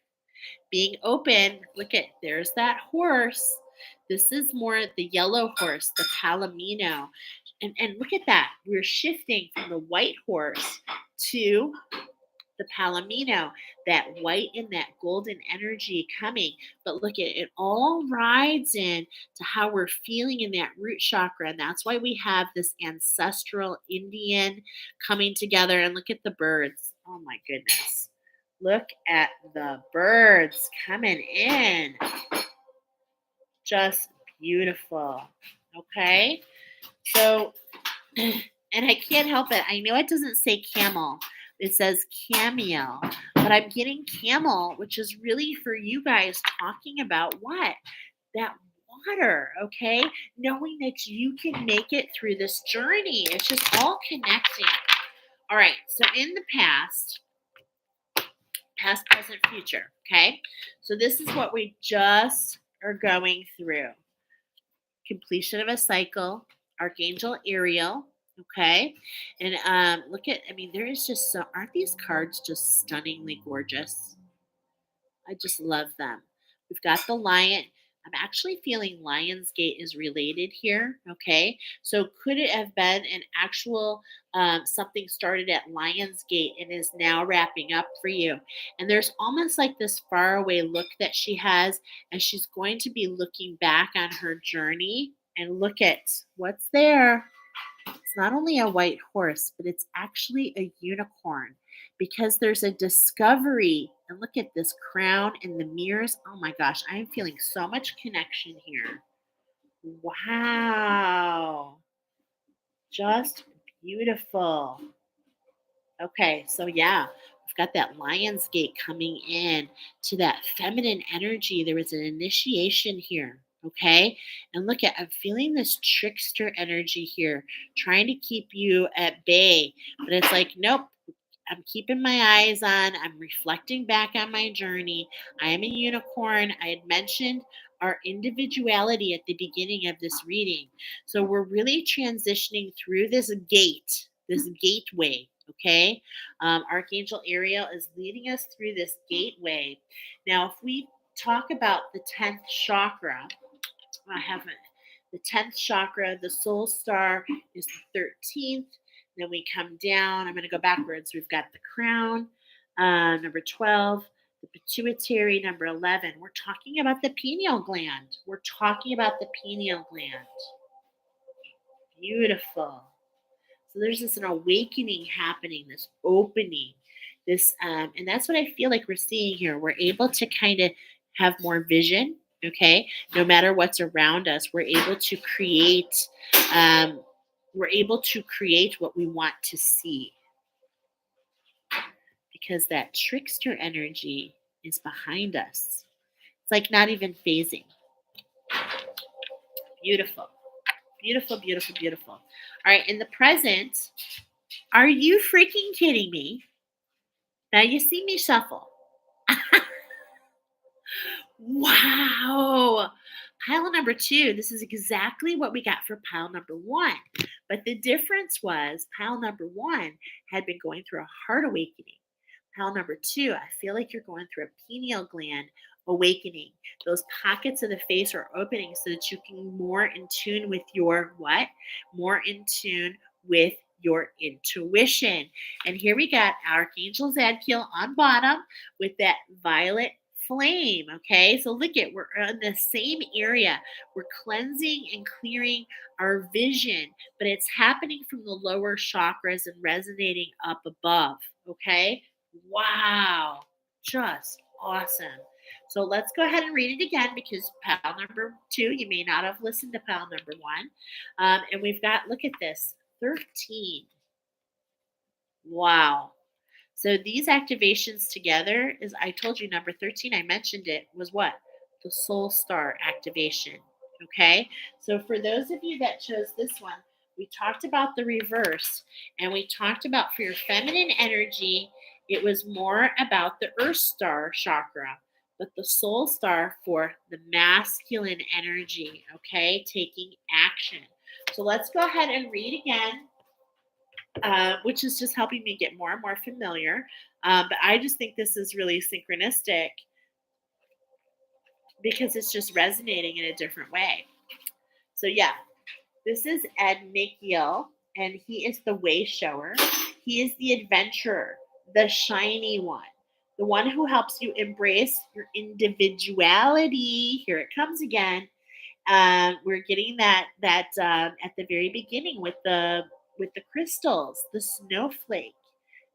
being open. Look at, there's that horse. This is more the yellow horse, the palomino. And look at that. We're shifting from the white horse to the palomino, that white and that golden energy coming. But look at it all rides in to how we're feeling in that root chakra. And that's why we have this ancestral Indian coming together. And look at the birds. Oh my goodness. Look at the birds coming in. Just beautiful. Okay. So, and I can't help it. I know it doesn't say camel. It says cameo, but I'm getting camel, which is really for you guys talking about what? That water, okay? Knowing that you can make it through this journey. It's just all connecting. All right. So in the past, present, future, okay? So this is what we just are going through. Completion of a cycle, Archangel Ariel, okay? And look at, I mean, there is just so, aren't these cards just stunningly gorgeous? I just love them. We've got the lion. I'm actually feeling Lionsgate is related here. Okay. So could it have been an actual something started at Lionsgate and is now wrapping up for you? And there's almost like this faraway look that she has, and she's going to be looking back on her journey and look at what's there. It's not only a white horse, but it's actually a unicorn because there's a discovery. And look at this crown and the mirrors. Oh my gosh, I'm feeling so much connection here. Wow. Just beautiful. Okay, so yeah, we've got that lion's gate coming in to that feminine energy. There was an initiation here. Okay, and look at, I'm feeling this trickster energy here, trying to keep you at bay. But it's like, nope, I'm keeping my eyes on, I'm reflecting back on my journey. I am a unicorn. I had mentioned our individuality at the beginning of this reading. So we're really transitioning through this gate, this gateway. Okay. Archangel Ariel is leading us through this gateway. Now, if we talk about the 10th chakra, I haven't. The 10th chakra, the soul star is the 13th. Then we come down. I'm going to go backwards. We've got the crown, number 12, the pituitary, number 11. We're talking about the pineal gland. We're talking about the pineal gland. Beautiful. So there's this an awakening happening, this opening, this, and that's what I feel like we're seeing here. We're able to kind of have more vision. Okay, no matter what's around us, we're able to create. We're able to create what we want to see because that trickster energy is behind us. It's like not even phasing. Beautiful, beautiful, beautiful, beautiful. All right, in the present, are you freaking kidding me? Now you see me shuffle. Wow. Pile number 2, this is exactly what we got for pile number 1. But the difference was pile number 1 had been going through a heart awakening. Pile number 2, I feel like you're going through a pineal gland awakening. Those pockets of the face are opening so that you can more in tune with your what? More in tune with your intuition. And here we got Archangel Zadkiel on bottom with that violet flame. Okay, so look at, we're in the same area. We're cleansing and clearing our vision, but it's happening from the lower chakras and resonating up above. Okay, wow, just awesome. So let's go ahead and read it again because pile number 2, you may not have listened to pile number 1. And we've got, look at this, 13. Wow. So these activations together is, I told you number 13, I mentioned it, was what? The soul star activation. Okay. So for those of you that chose this one, we talked about the reverse and we talked about for your feminine energy, it was more about the earth star chakra, but the soul star for the masculine energy. Okay. Taking action. So let's go ahead and read again. Which is just helping me get more and more familiar. But I just think this is really synchronistic because it's just resonating in a different way. So yeah, this is Ed Nikiel, and he is the way shower. He is the adventurer, the shiny one, the one who helps you embrace your individuality. Here it comes again. We're getting that at the very beginning with the crystals, the snowflake.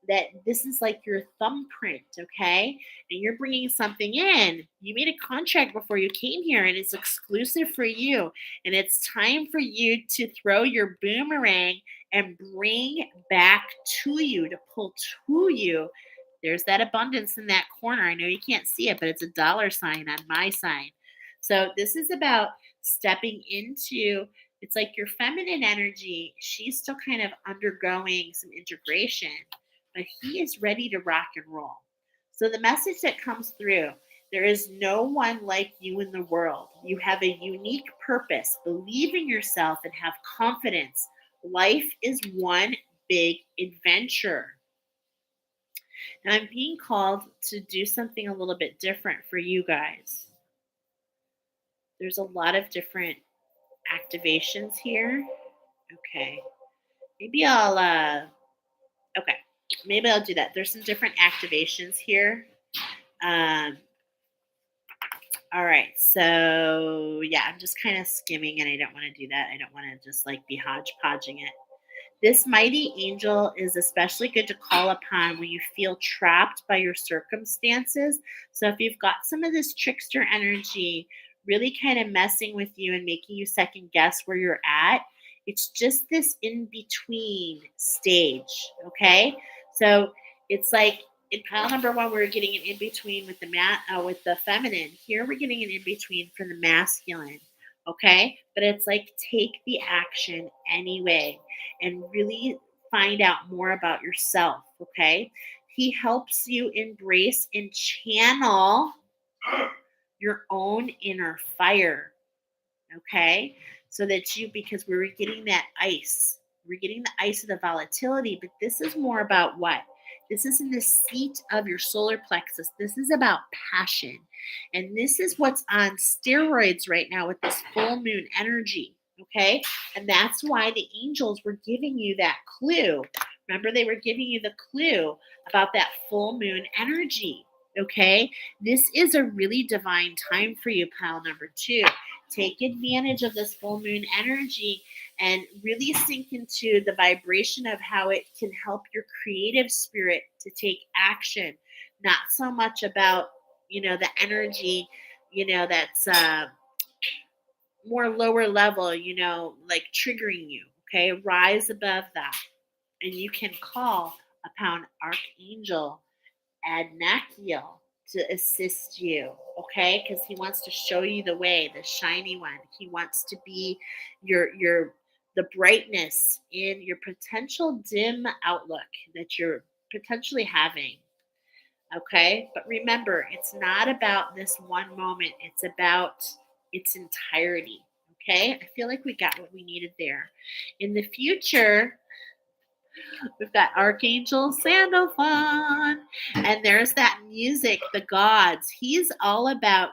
That this is like your thumbprint, okay? And you're bringing something in. You made a contract before you came here, and it's exclusive for you. And it's time for you to throw your boomerang and bring back to you, to pull to you. There's that abundance in that corner. I know you can't see it, but it's a dollar sign on my sign. So this is about stepping into, it's like your feminine energy. She's still kind of undergoing some integration, but he is ready to rock and roll. So the message that comes through, there is no one like you in the world. You have a unique purpose. Believe in yourself and have confidence. Life is one big adventure. And I'm being called to do something a little bit different for you guys. There's a lot of different activations here. Okay. Maybe okay. Maybe I'll do that. There's some different activations here. Um, all right. So yeah, I'm just kind of skimming, and I don't want to do that. I don't want to just like be hodgepodging it. This mighty angel is especially good to call upon when you feel trapped by your circumstances. So if you've got some of this trickster energy really kind of messing with you and making you second guess where you're at, it's just this in between stage. Okay. So it's like in pile number one, we're getting an in between with with the feminine. Here we're getting an in between for the masculine. Okay. But it's like take the action anyway and really find out more about yourself. Okay. He helps you embrace and channel your own inner fire. Okay. So that because we were getting that ice, we're getting the ice of the volatility, but this is more about what? This is in the seat of your solar plexus. This is about passion. And this is what's on steroids right now with this full moon energy. Okay. And that's why the angels were giving you that clue. Remember, they were giving you the clue about that full moon energy. Okay. This is a really divine time for you, pile number two. Take advantage of this full moon energy and really sink into the vibration of how it can help your creative spirit to take action. Not so much about, the energy, that's more lower level, like triggering you. Okay. Rise above that. And you can call upon Archangel Adnakiel to assist you, okay? Because he wants to show you the way, the shiny one. He wants to be the brightness in your potential dim outlook that you're potentially having. Okay? But remember, it's not about this one moment. It's about its entirety. Okay? I feel like we got what we needed there. In the future, we've got Archangel Sandalphon. And there's that music, the gods. He's all about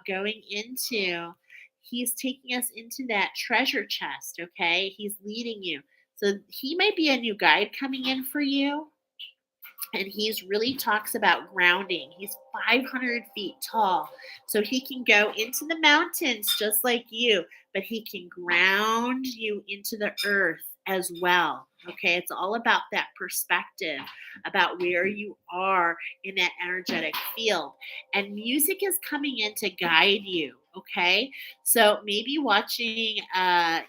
he's taking us into that treasure chest, okay? He's leading you. So he might be a new guide coming in for you. And he's really talks about grounding. He's 500 feet tall. So he can go into the mountains just like you, but he can ground you into the earth as well. Okay, it's all about that perspective, about where you are in that energetic field. And music is coming in to guide you. Okay, so maybe watching that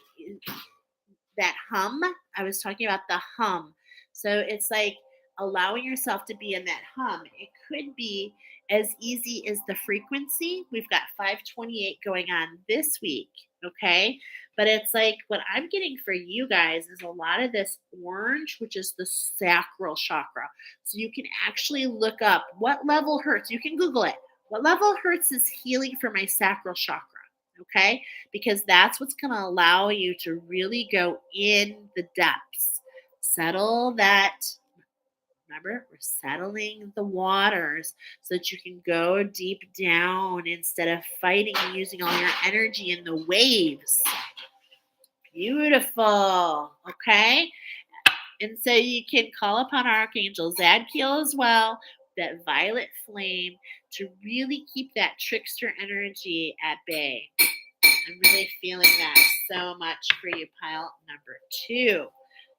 hum. I was talking about the hum. So it's like allowing yourself to be in that hum. It could be as easy as the frequency. We've got 528 going on this week. Okay. But it's like what I'm getting for you guys is a lot of this orange, which is the sacral chakra. So you can actually look up what level hertz. You can Google it. What level hertz is healing for my sacral chakra? Okay. Because that's what's going to allow you to really go in the depths. Settle that. Remember, we're settling the waters so that you can go deep down instead of fighting and using all your energy in the waves. Beautiful. Okay. And so you can call upon Archangel Zadkiel as well, that violet flame, to really keep that trickster energy at bay. I'm really feeling that so much for you, pile number 2.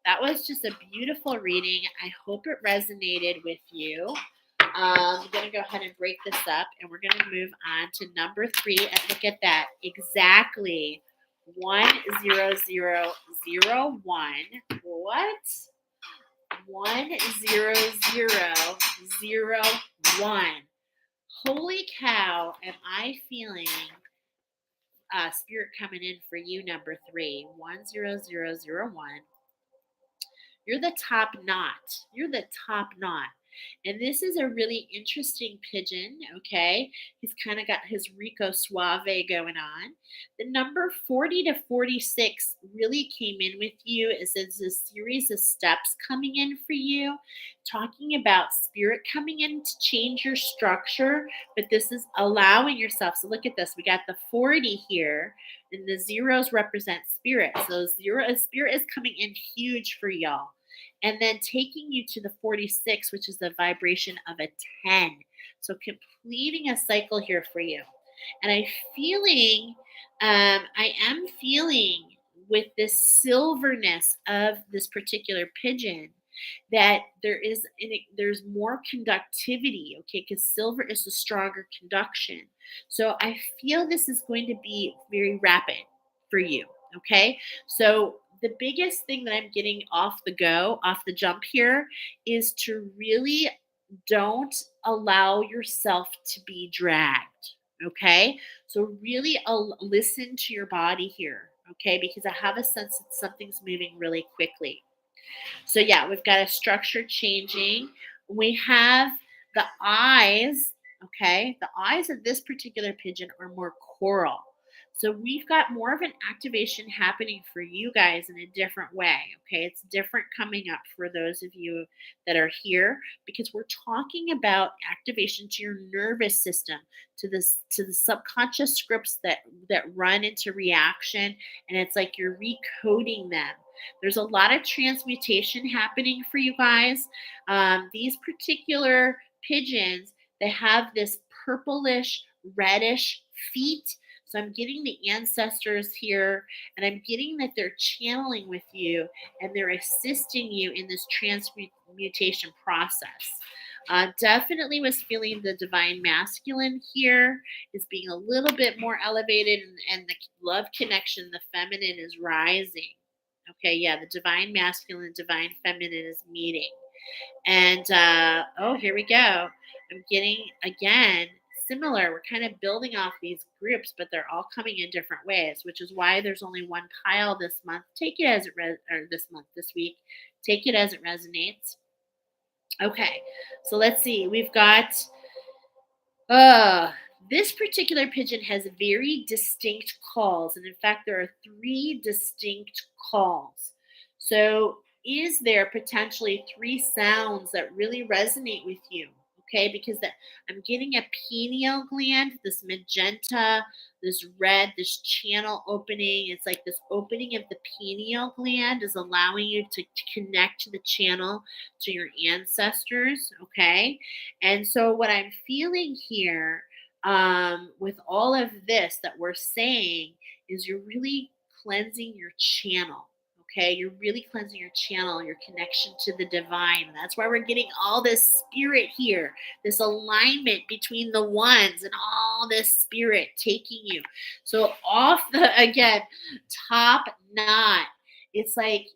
That was just a beautiful reading. I hope it resonated with you. I'm going to go ahead and break this up, and we're going to move on to number 3. And look at that. Exactly 10001. What? 10001. Holy cow, am I feeling spirit coming in for you, number 3. 10001. You're the top knot. You're the top knot. And this is a really interesting pigeon, okay? He's kind of got his Rico Suave going on. The number 40 to 46 really came in with you as there's a series of steps coming in for you, talking about spirit coming in to change your structure, but this is allowing yourself. So look at this. We got the 40 here, and the zeros represent spirit. So spirit is coming in huge for y'all. And then taking you to the 46, which is the vibration of a 10. So completing a cycle here for you. And I am feeling with this silverness of this particular pigeon that there's more conductivity, okay, because silver is a stronger conduction. So I feel this is going to be very rapid for you, okay? So the biggest thing that I'm getting off the jump here, is to really don't allow yourself to be dragged, okay? So really listen to your body here, okay? Because I have a sense that something's moving really quickly. So yeah, we've got a structure changing. We have the eyes, okay? The eyes of this particular pigeon are more coral. So we've got more of an activation happening for you guys in a different way, okay? It's different coming up for those of you that are here, because we're talking about activation to your nervous system, to the subconscious scripts that run into reaction, and it's like you're recoding them. There's a lot of transmutation happening for you guys. These particular pigeons, they have this purplish, reddish feet. So I'm getting the ancestors here, and I'm getting that they're channeling with you and they're assisting you in this transmutation process. Definitely was feeling the divine masculine here is being a little bit more elevated, and the love connection, the feminine, is rising. Okay, yeah, the divine masculine, divine feminine is meeting. And here we go. I'm getting, again, similar. We're kind of building off these groups, but they're all coming in different ways, which is why there's only one pile this month. Take it as this week. Take it as it resonates. Okay, so let's see. We've got this particular pigeon has very distinct calls. And in fact, there are 3 distinct calls. So is there potentially 3 sounds that really resonate with you? Okay, because I'm getting a pineal gland, this magenta, this red, this channel opening. It's like this opening of the pineal gland is allowing you to connect to the channel, to your ancestors. Okay, and so what I'm feeling here, with all of this that we're saying, is you're really cleansing your channel. Okay, you're really cleansing your channel, your connection to the divine. And that's why we're getting all this spirit here, this alignment between the ones, and all this spirit taking you. So off the, again, top knot, it's like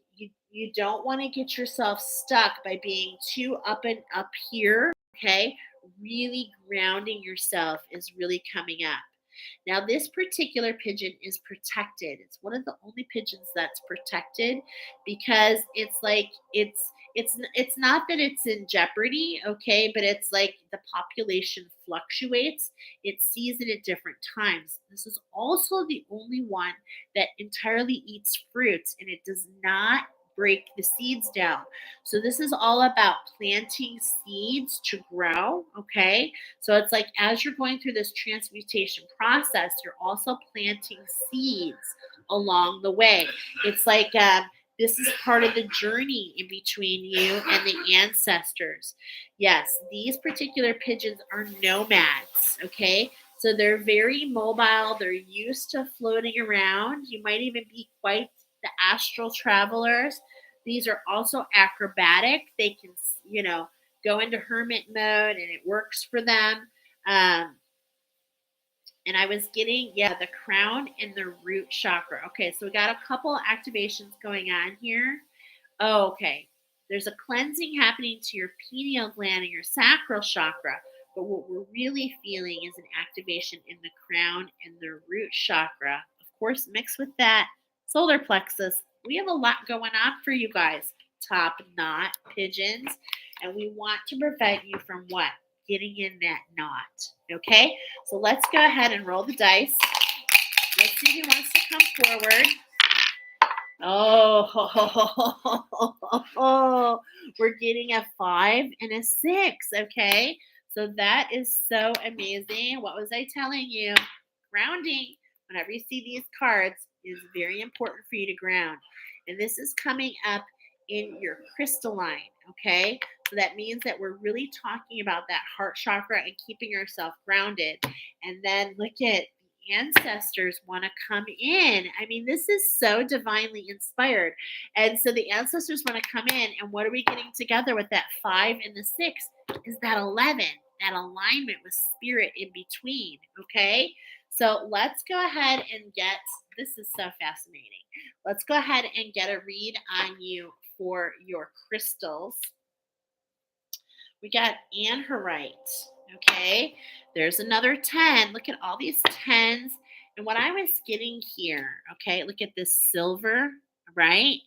you don't want to get yourself stuck by being too up and up here. Okay, really grounding yourself is really coming up. Now, this particular pigeon is protected. It's one of the only pigeons that's protected, because it's like it's not that it's in jeopardy, okay, but it's like the population fluctuates. It sees it at different times. This is also the only one that entirely eats fruits, and it does not break the seeds down. So this is all about planting seeds to grow, okay? So it's like as you're going through this transmutation process, you're also planting seeds along the way. It's like This is part of the journey in between you and the ancestors. Yes, these particular pigeons are nomads, okay? So they're very mobile. They're used to floating around. You might even be quite the astral travelers. These are also acrobatic. They can, go into hermit mode and it works for them. Um, and I was getting, the crown and the root chakra. Okay, so we got a couple activations going on here. Oh, okay. There's a cleansing happening to your pineal gland and your sacral chakra. But what we're really feeling is an activation in the crown and the root chakra. Of course, mixed with that solar plexus. We have a lot going on for you guys, top knot pigeons. And we want to prevent you from what? Getting in that knot. Okay? So let's go ahead and roll the dice. Let's see who wants to come forward. Oh, we're getting a 5 and a 6. Okay. So that is so amazing. What was I telling you? Grounding, whenever you see these cards, is very important for you to ground. And this is coming up in your crystalline. Okay. So that means that we're really talking about that heart chakra and keeping yourself grounded. And then look at ancestors want to come in. I mean, this is so divinely inspired. And so the ancestors want to come in. And what are we getting together with that 5 and the 6 is that 11, that alignment with spirit in between. Okay. So let's go ahead and this is so fascinating. Let's go ahead and get a read on you for your crystals. We got anhurite. Okay, there's another 10. Look at all these 10s. And what I was getting here, okay, look at this silver, right?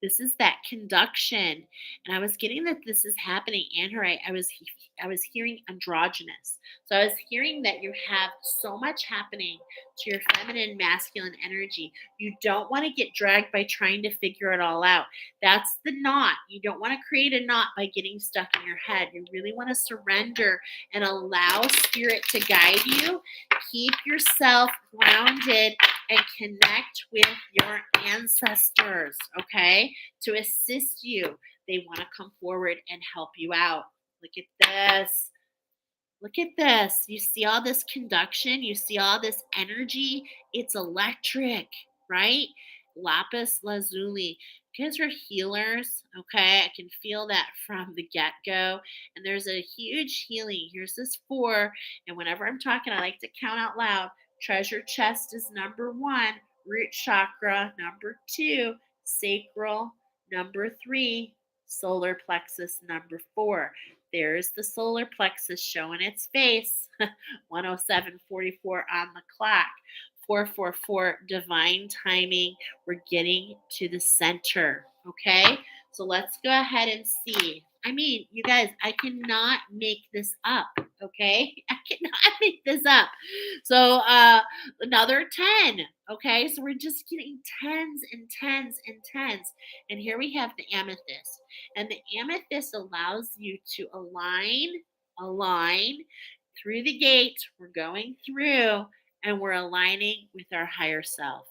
This is that conduction. And I was getting that this is happening. Anhurite, I was hearing androgynous. So I was hearing that you have so much happening to your feminine, masculine energy. You don't want to get dragged by trying to figure it all out. That's the knot. You don't want to create a knot by getting stuck in your head. You really want to surrender and allow spirit to guide you. Keep yourself grounded and connect with your ancestors, okay, to assist you. They want to come forward and help you out. Look at this. Look at this. You see all this conduction? You see all this energy? It's electric, right? Lapis lazuli. You guys are healers, okay? I can feel that from the get-go. And there's a huge healing. Here's this 4. And whenever I'm talking, I like to count out loud. Treasure chest is number 1. Root chakra, number 2. Sacral, number 3. Solar plexus, number 4. There's the solar plexus showing its face. 107:44 on the clock. 444 divine timing. We're getting to the center. Okay. So let's go ahead and see. I mean, you guys, I cannot make this up. Okay. I cannot make this up. So another 10. Okay. So we're just getting 10s and 10s and 10s. And here we have the amethyst. And the amethyst allows you to align through the gate. We're going through and we're aligning with our higher self.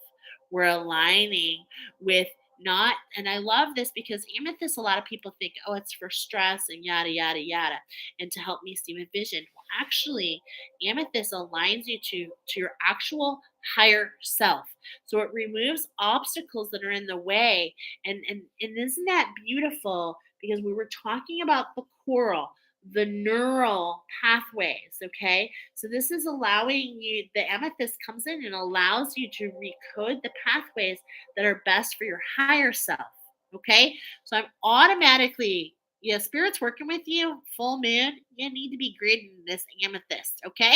We're aligning with not, and I love this because amethyst, a lot of people think, oh, it's for stress and yada, yada, yada, and to help me see with vision. Well, actually, amethyst aligns you to your actual higher self. So it removes obstacles that are in the way. And isn't that beautiful? Because we were talking about the coral, the neural pathways, okay? So this is allowing you, the amethyst comes in and allows you to recode the pathways that are best for your higher self, okay? So I'm automatically, spirit's working with you, full moon, you need to be gridding this amethyst, okay?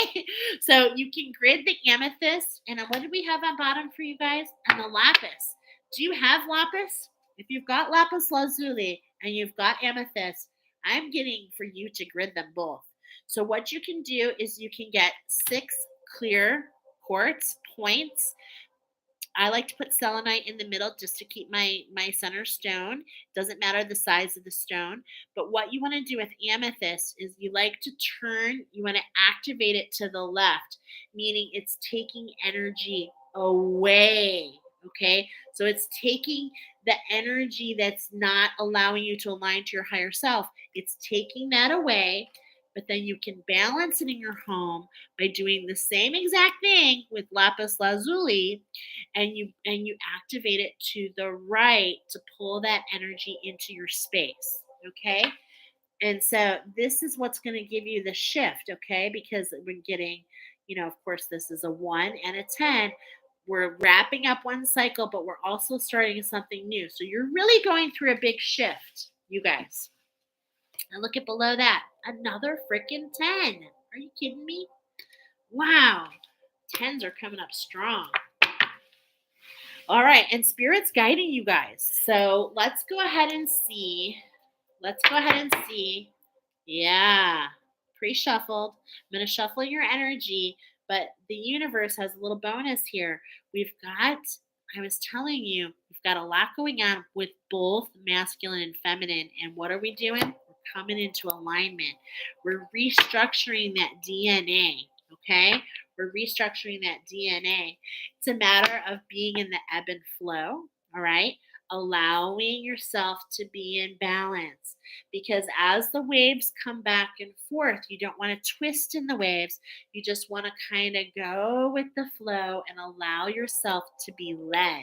So you can grid the amethyst, and what did we have on bottom for you guys? And the lapis. Do you have lapis? If you've got lapis lazuli and you've got amethyst, I'm getting for you to grid them both. So what you can do is you can get 6 clear quartz points. I like to put selenite in the middle just to keep my center stone. Doesn't matter the size of the stone. But what you want to do with amethyst is you like to you want to activate it to the left, meaning it's taking energy away. Okay, so it's taking the energy that's not allowing you to align to your higher self. It's taking that away, but then you can balance it in your home by doing the same exact thing with lapis lazuli, and you activate it to the right to pull that energy into your space. Okay? And so this is what's going to give you the shift, okay? Because we're getting, of course, this is a 1 and a 10. We're wrapping up one cycle, but we're also starting something new. So you're really going through a big shift, you guys. And look at below that. Another freaking 10. Are you kidding me? Wow. 10s are coming up strong. All right. And Spirit's guiding you guys. So let's go ahead and see. Yeah, pre-shuffled. I'm going to shuffle your energy, but the universe has a little bonus here. I was telling you, we've got a lot going on with both masculine and feminine. And what are we doing? We're coming into alignment. We're restructuring that DNA, okay? We're restructuring that DNA. It's a matter of being in the ebb and flow, all right? Allowing yourself to be in balance, because as the waves come back and forth, you don't want to twist in the waves. You just want to kind of go with the flow and allow yourself to be led.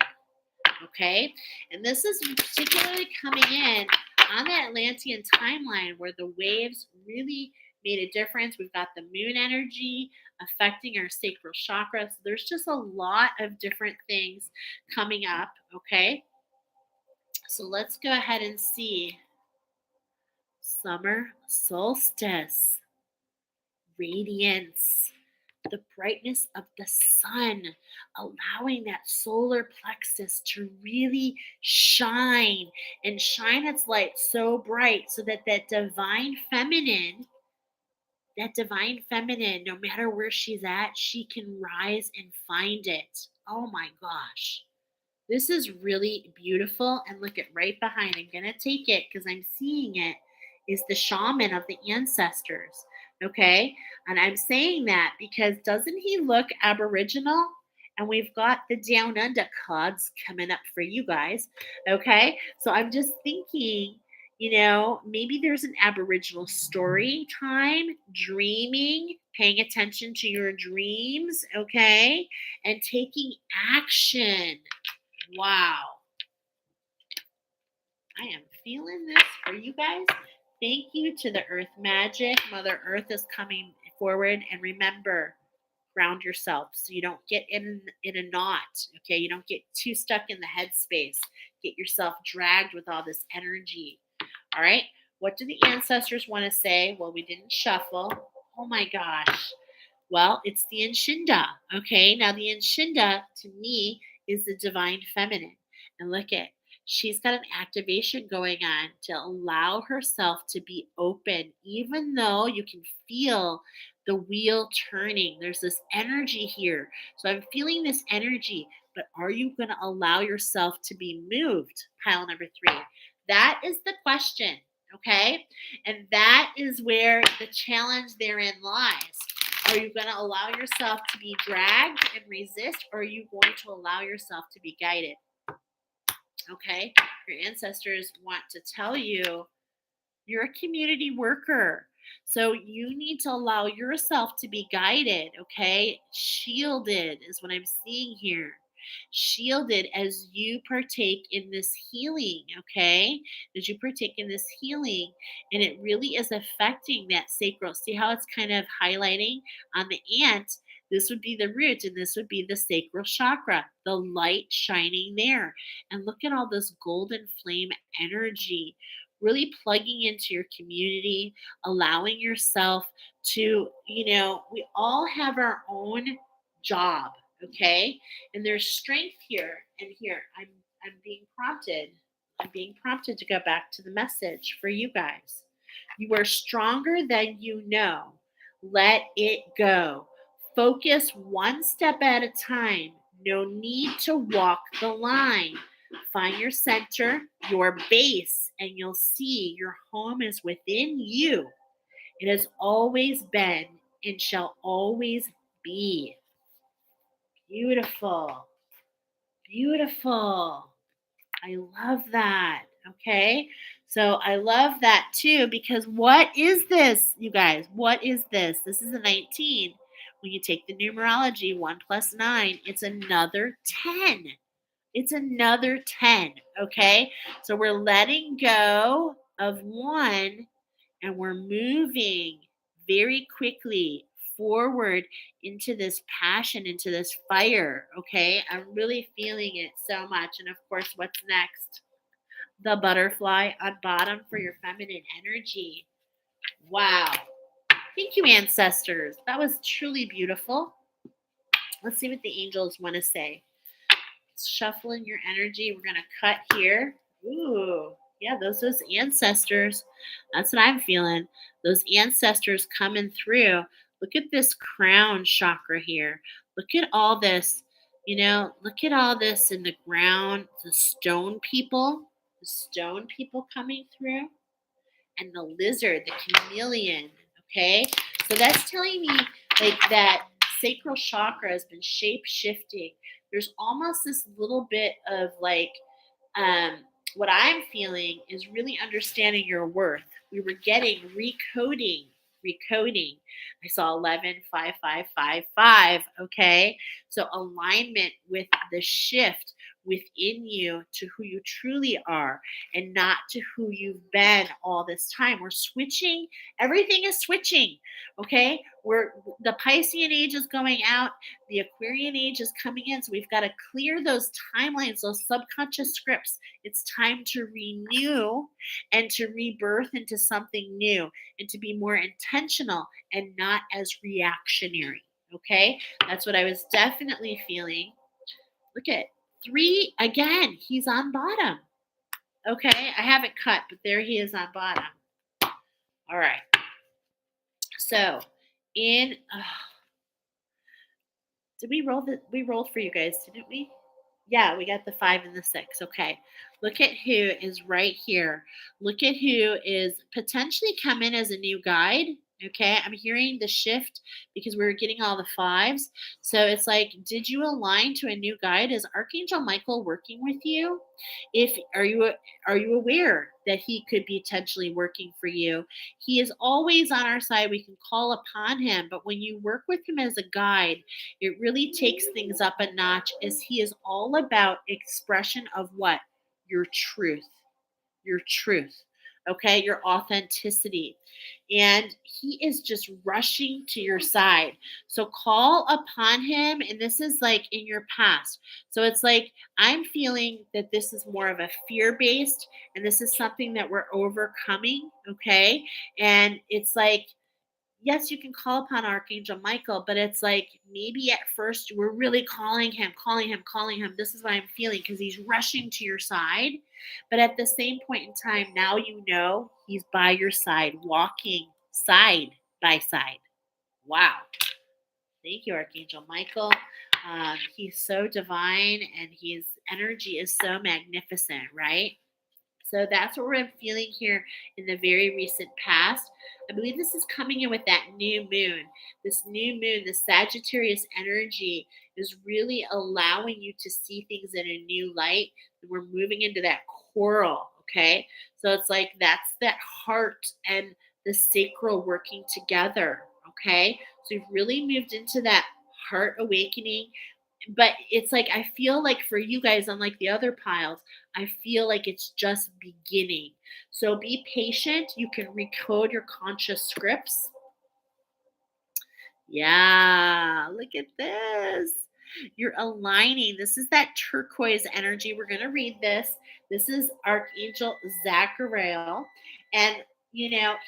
Okay? And this is particularly coming in on the Atlantean timeline where the waves really made a difference. We've got the moon energy affecting our sacral chakra. So there's just a lot of different things coming up. Okay? So let's go ahead and see summer solstice, radiance, the brightness of the sun, allowing that solar plexus to really shine and shine its light so bright so that that divine feminine, no matter where she's at, she can rise and find it. Oh my gosh. This is really beautiful. And look at right behind. I'm going to take it because I'm seeing it is the shaman of the ancestors. Okay. And I'm saying that because doesn't he look Aboriginal? And we've got the Down Under cards coming up for you guys. Okay. So I'm just thinking, maybe there's an Aboriginal story time, dreaming, paying attention to your dreams. Okay. And taking action. Wow. I am feeling this for you guys. Thank you to the Earth Magic. Mother Earth is coming forward. And remember, ground yourself so you don't get in a knot. Okay. You don't get too stuck in the headspace. Get yourself dragged with all this energy. All right. What do the ancestors want to say? Well, we didn't shuffle. Oh my gosh. Well, it's the Inshinda. Okay. Now, the Inshinda to me is the divine feminine. And look at, she's got an activation going on to allow herself to be open, even though you can feel the wheel turning. There's this energy here. So I'm feeling this energy, but are you going to allow yourself to be moved? Pile number 3. That is the question. Okay. And that is where the challenge therein lies. Are you going to allow yourself to be dragged and resist, or are you going to allow yourself to be guided? Okay? Your ancestors want to tell you you're a community worker. So you need to allow yourself to be guided, okay? Shielded is what I'm seeing here. Shielded as you partake in this healing, okay? As you partake in this healing, and it really is affecting that sacral. See how it's kind of highlighting on the ant? This would be the root, and this would be the sacral chakra, the light shining there. And look at all this golden flame energy really plugging into your community, allowing yourself to, we all have our own job, okay? And there's strength here and here. I'm being prompted. I'm being prompted to go back to the message for you guys. You are stronger than you know. Let it go. Focus one step at a time. No need to walk the line. Find your center, your base, and you'll see your home is within you. It has always been and shall always be. Beautiful. Beautiful. I love that. Okay. So I love that too because what is this, you guys? What is this? This is a 19. When you take the numerology, 1 plus 9, it's another 10. It's another 10. Okay. So we're letting go of 1 and we're moving very quickly forward into this passion, into this fire. Okay. I'm really feeling it so much. And of course, what's next? The butterfly on bottom for your feminine energy. Wow. Thank you, ancestors. That was truly beautiful. Let's see what the angels want to say. Shuffling your energy. We're going to cut here. Ooh, yeah, those ancestors. That's what I'm feeling. Those ancestors coming through. Look at this crown chakra here. Look at all this. Look at all this in the ground. The stone people coming through, and the lizard, the chameleon. Okay, so that's telling me like that sacral chakra has been shape shifting. There's almost this little bit of like um, what I'm feeling is really understanding your worth. We were getting recoding. I saw 11, 5, 5, 5, 5. Okay. So alignment with the shift within you to who you truly are and not to who you've been all this time. We're switching. Everything is switching. Okay. The Piscean age is going out. The Aquarian age is coming in. So we've got to clear those timelines, those subconscious scripts. It's time to renew and to rebirth into something new and to be more intentional and not as reactionary. Okay. That's what I was definitely feeling. Look at 3 again. He's on bottom. Okay. I haven't cut, but there he is on bottom. All right. So did we roll we rolled for you guys, didn't we? Yeah, we got the 5 and the 6. Okay. Look at who is right here. Look at who is potentially come in as a new guide. Okay. I'm hearing the shift because we were getting all the 5s. So it's like, did you align to a new guide? Is Archangel Michael working with you? If are you aware that he could be potentially working for you? He is always on our side. We can call upon him, but when you work with him as a guide, it really takes things up a notch as he is all about expression of what? Your truth. Your truth. Okay, your authenticity. And he is just rushing to your side. So call upon him. And this is like in your past. So it's like I'm feeling that this is more of a fear based, and this is something that we're overcoming. Okay. And it's like, yes, you can call upon Archangel Michael, but it's like maybe at first we're really calling him, calling him, calling him. This is what I'm feeling because he's rushing to your side. But at the same point in time, now you know he's by your side, walking side by side. Wow. Thank you, Archangel Michael. He's so divine and his energy is so magnificent, right? So that's what we're feeling here in the very recent past. I believe this is coming in with that new moon. This new moon, the Sagittarius energy is really allowing you to see things in a new light. And we're moving into that coral, okay? So it's like that's that heart and the sacral working together, okay? So we've really moved into that heart awakening, but it's like I feel like for you guys, unlike the other piles, I feel like it's just beginning. So be patient. You can recode your conscious scripts. Yeah, look at this. You're aligning. This is that turquoise energy. We're going to read this. This is Archangel Zachariel. And,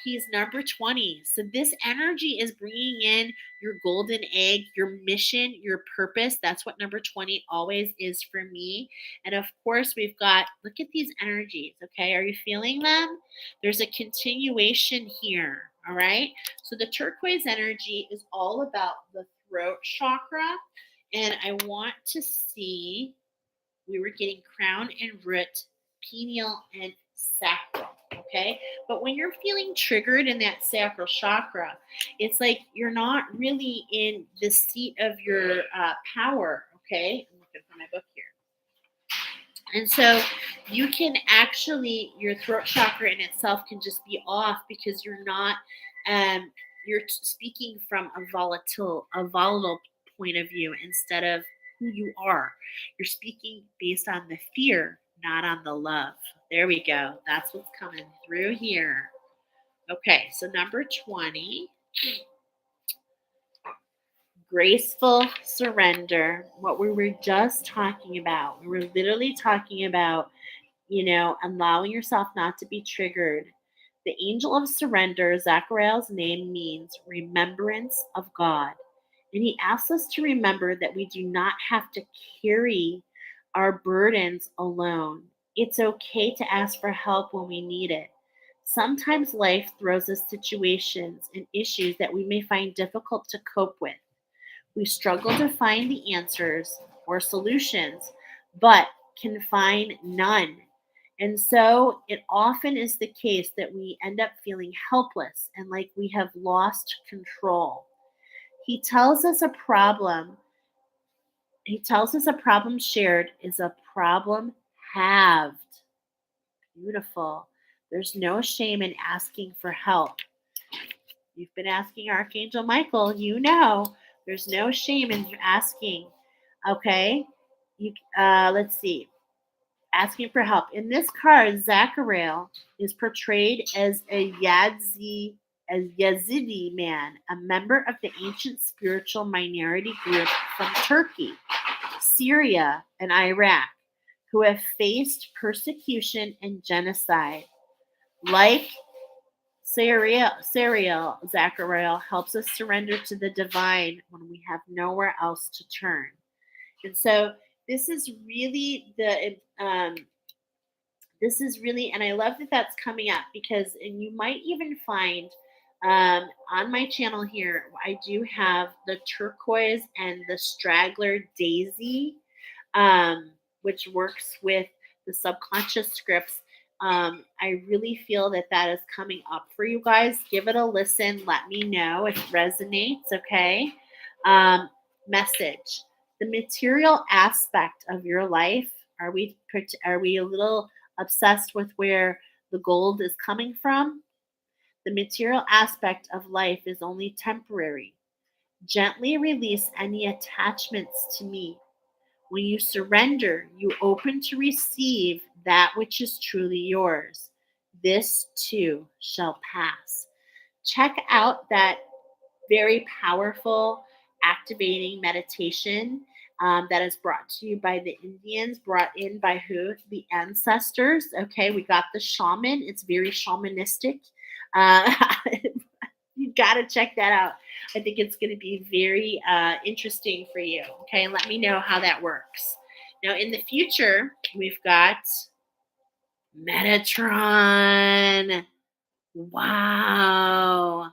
he's number 20. So this energy is bringing in your golden egg, your mission, your purpose. That's what number 20 always is for me. And of course, we've got, look at these energies. Okay. Are you feeling them? There's a continuation here. All right. So the turquoise energy is all about the throat chakra. And I want to see, we were getting crown and root, pineal and sacral. Okay. But when you're feeling triggered in that sacral chakra, it's like you're not really in the seat of your power. Okay. I'm looking for my book here. And so you can actually, your throat chakra in itself can just be off because you're not, um, speaking from a volatile point of view instead of who you are. You're speaking based on the fear, not on the love. There we go. That's what's coming through here. Okay, so number 20, graceful surrender. What we were just talking about. We were literally talking about, allowing yourself not to be triggered. The angel of surrender, Zachariel's name means remembrance of God. And he asks us to remember that we do not have to carry our burdens alone. It's okay to ask for help when we need it. Sometimes life throws us situations and issues that we may find difficult to cope with. We struggle to find the answers or solutions, but can find none. And so it often is the case that we end up feeling helpless and like we have lost control. He tells us a problem. He tells us a problem shared is a problem halved. Beautiful. There's no shame in asking for help. You've been asking Archangel Michael, there's no shame in asking. Okay? Let's see. Asking for help. In this card, Zachariel is portrayed as Yazidi man, a member of the ancient spiritual minority group from Turkey, Syria, and Iraq, who have faced persecution and genocide. Like Zachariel helps us surrender to the divine when we have nowhere else to turn. And so this is really and I love that that's coming up because, and you might even find on my channel here, I do have the turquoise and the straggler daisy, which works with the subconscious scripts. I really feel that that is coming up for you guys. Give it a listen. Let me know if it resonates. Okay. Um, Message: the material aspect of your life. Are we a little obsessed with where the gold is coming from? The material aspect of life is only temporary. Gently release any attachments to me. When you surrender, you open to receive that which is truly yours. This too shall pass. Check out that very powerful, activating meditation that is brought to you by the Indians, brought in by who? The ancestors. Okay, we got the shaman. It's very shamanistic. Uh, you got to check that out. I think it's going to be very interesting for you. Okay, and let me know how that works. Now, in the future, we've got Metatron. Wow.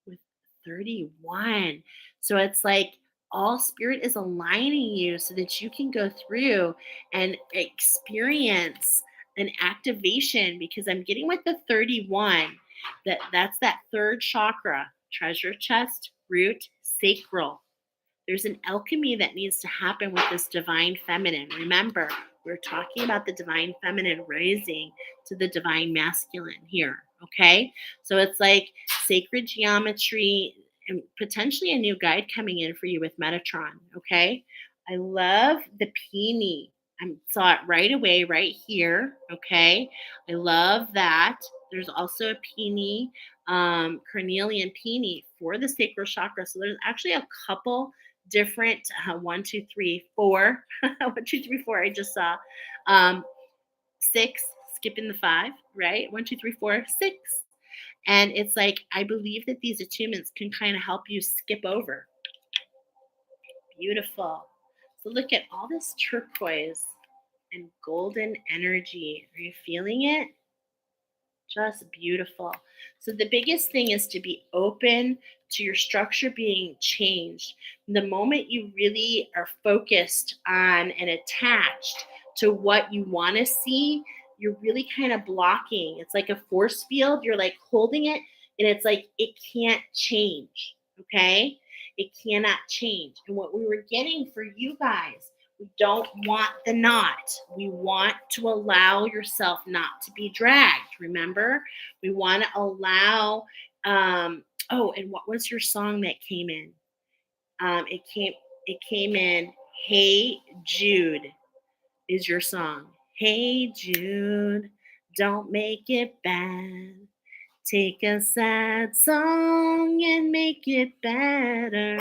With 31. So it's like all spirit is aligning you so that you can go through and experience an activation, because I'm getting with the 31 that's that third chakra, treasure chest, root, sacral. There's an alchemy that needs to happen with this divine feminine. Remember, we're talking about the divine feminine rising to the divine masculine here. Okay. So it's like sacred geometry and potentially a new guide coming in for you with Metatron. Okay. I love the peony. I saw it right away, right here. Okay. I love that. There's also a peony, carnelian peony for the sacral chakra. So there's actually a couple different 1, 2, 3, 4. 1, 2, 3, 4. I just saw 6, skipping the 5, right? 1, 2, 3, 4, 6. And it's like, I believe that these attunements can kind of help you skip over. Beautiful. So look at all this turquoise and golden energy. Are you feeling it? Just beautiful. So the biggest thing is to be open to your structure being changed. The moment you really are focused on and attached to what you want to see, you're really kind of blocking. It's like a force field. You're like holding it, and it's like it can't change. Okay? It cannot change. And what we were getting for you guys We don't want the knot. We want to allow yourself not to be dragged. Remember, we want to allow. Oh, and what was your song that came in? It came in. Hey Jude is your song. Hey Jude, don't make it bad. Take a sad song and make it better.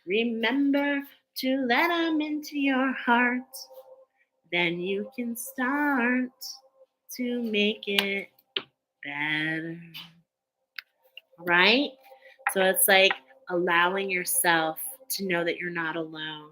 Remember to let them into your heart. Then you can start to make it better. Right? So it's like allowing yourself to know that you're not alone.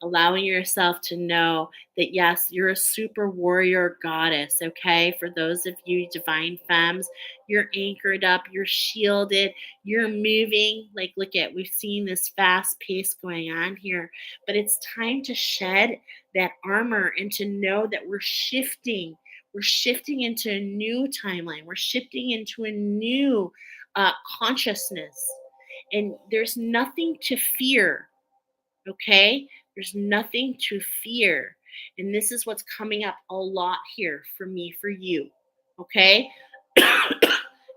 Allowing yourself to know that, yes, you're a super warrior goddess, okay? For those of you divine femmes, you're anchored up, you're shielded, you're moving. Like, look at, we've seen this fast pace going on here, but it's time to shed that armor and to know that we're shifting. We're shifting into a new timeline. We're shifting into a new consciousness. And there's nothing to fear, okay? There's nothing to fear. And this is what's coming up a lot here for me, for you, okay?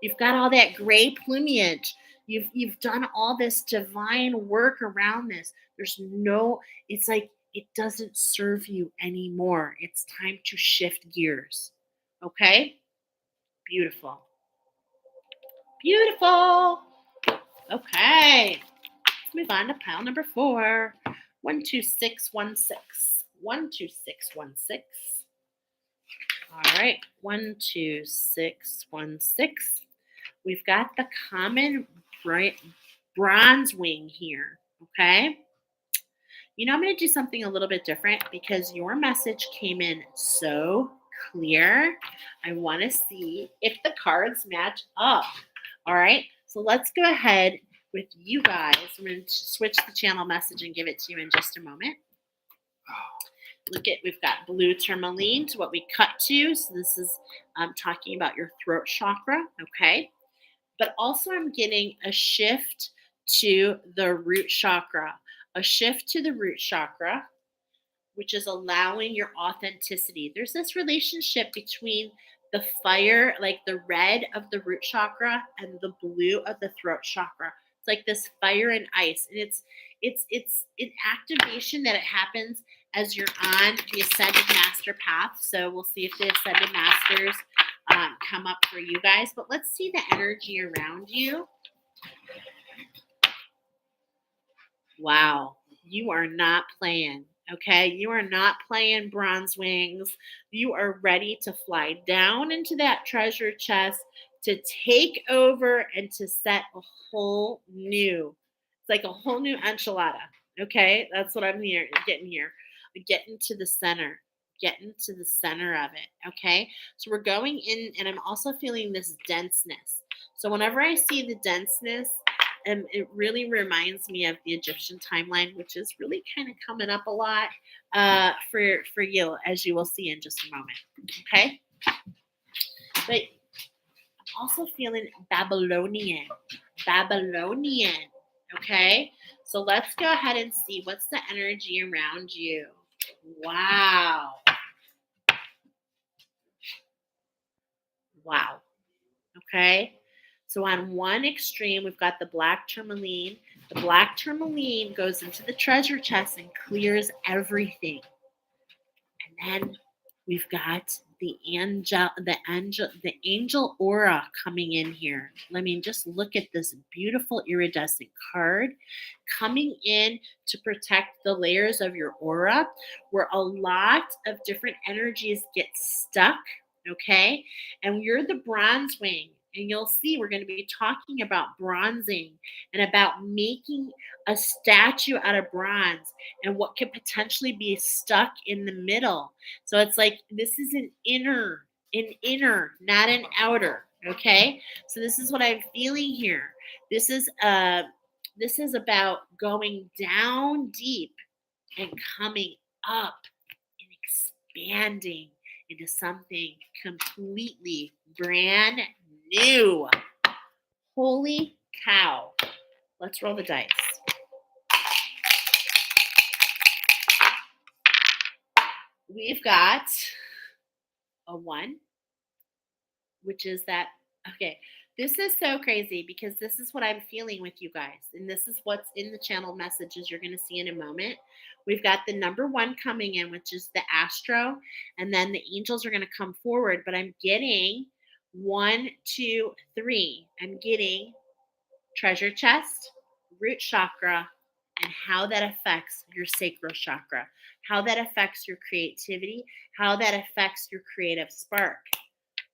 You've got all that gray plumage. You've done all this divine work around this. It's like it doesn't serve you anymore. It's time to shift gears, okay? Beautiful. Beautiful. Okay. Let's move on to pile number 4. 12616. 12616. All right. 12616. We've got the common bronze wing here. Okay. You know, I'm going to do something a little bit different because your message came in so clear. I want to see if the cards match up. All right. So let's go ahead with you guys. I'm going to switch the channel message and give it to you in just a moment. Look at, we've got blue tourmaline to what we cut to. So this is talking about your throat chakra, okay? But also I'm getting a shift to the root chakra. A shift to the root chakra, which is allowing your authenticity. There's this relationship between the fire, like the red of the root chakra and the blue of the throat chakra. It's like this fire and ice. And it's an activation that it happens as you're on the Ascended Master path. So we'll see if the Ascended Masters come up for you guys. But let's see the energy around you. Wow, you are not playing. Okay, you are not playing, bronze wings. You are ready to fly down into that treasure chest, to take over and to set a whole new, it's like a whole new enchilada. Okay, that's what I'm getting here. Getting to the center, getting to the center of it. Okay, so we're going in, and I'm also feeling this denseness. So whenever I see the denseness, and it really reminds me of the Egyptian timeline, which is really kind of coming up a lot for you, as you will see in just a moment. Okay? But I'm also feeling Babylonian. Babylonian. Okay? So let's go ahead and see what's the energy around you. Wow. Wow. Okay? So on one extreme, we've got the black tourmaline. The black tourmaline goes into the treasure chest and clears everything. And then we've got the angel aura coming in here. I mean, just look at this beautiful iridescent card coming in to protect the layers of your aura, where a lot of different energies get stuck. Okay, and you're the bronze wing. And you'll see we're going to be talking about bronzing and about making a statue out of bronze and what could potentially be stuck in the middle. So it's like this is an inner, not an outer. Okay, so this is what I'm feeling here. This is about going down deep and coming up and expanding into something completely brand new. Holy cow. Let's roll the dice. we've got a 1, which is that, okay, this is so crazy because this is what I'm feeling with you guys. And this is what's in the channel messages you're going to see in a moment. We've got the number 1 coming in, which is the astro, and then the angels are going to come forward. But I'm getting 1, 2, 3. I'm getting treasure chest, root chakra, and how that affects your sacral chakra, how that affects your creativity, how that affects your creative spark.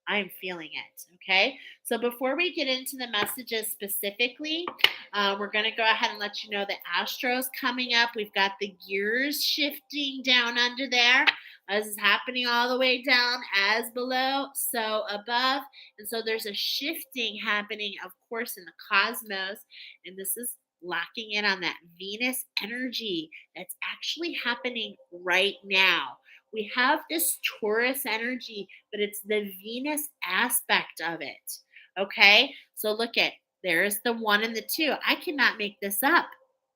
I'm feeling it. Okay. So before we get into the messages specifically, we're going to go ahead and let you know that Astro's coming up. We've got the gears shifting down under there. This is happening all the way down as below, so above. And so there's a shifting happening, of course, in the cosmos. And this is locking in on that Venus energy that's actually happening right now. We have this Taurus energy, but it's the Venus aspect of it. Okay. So look at, there's the 1 and the 2. I cannot make this up.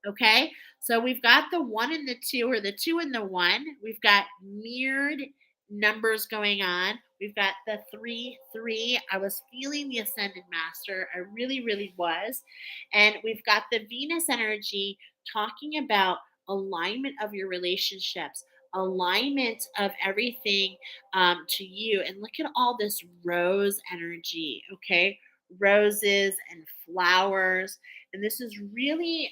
Okay. So we've got the 1 and the 2, or the 2 and the 1. We've got mirrored numbers going on. We've got the 3, 3. I was feeling the ascended master. I really, really was. And we've got the Venus energy talking about alignment of your relationships, alignment of everything to you. And look at all this rose energy, okay? Roses and flowers. And this is really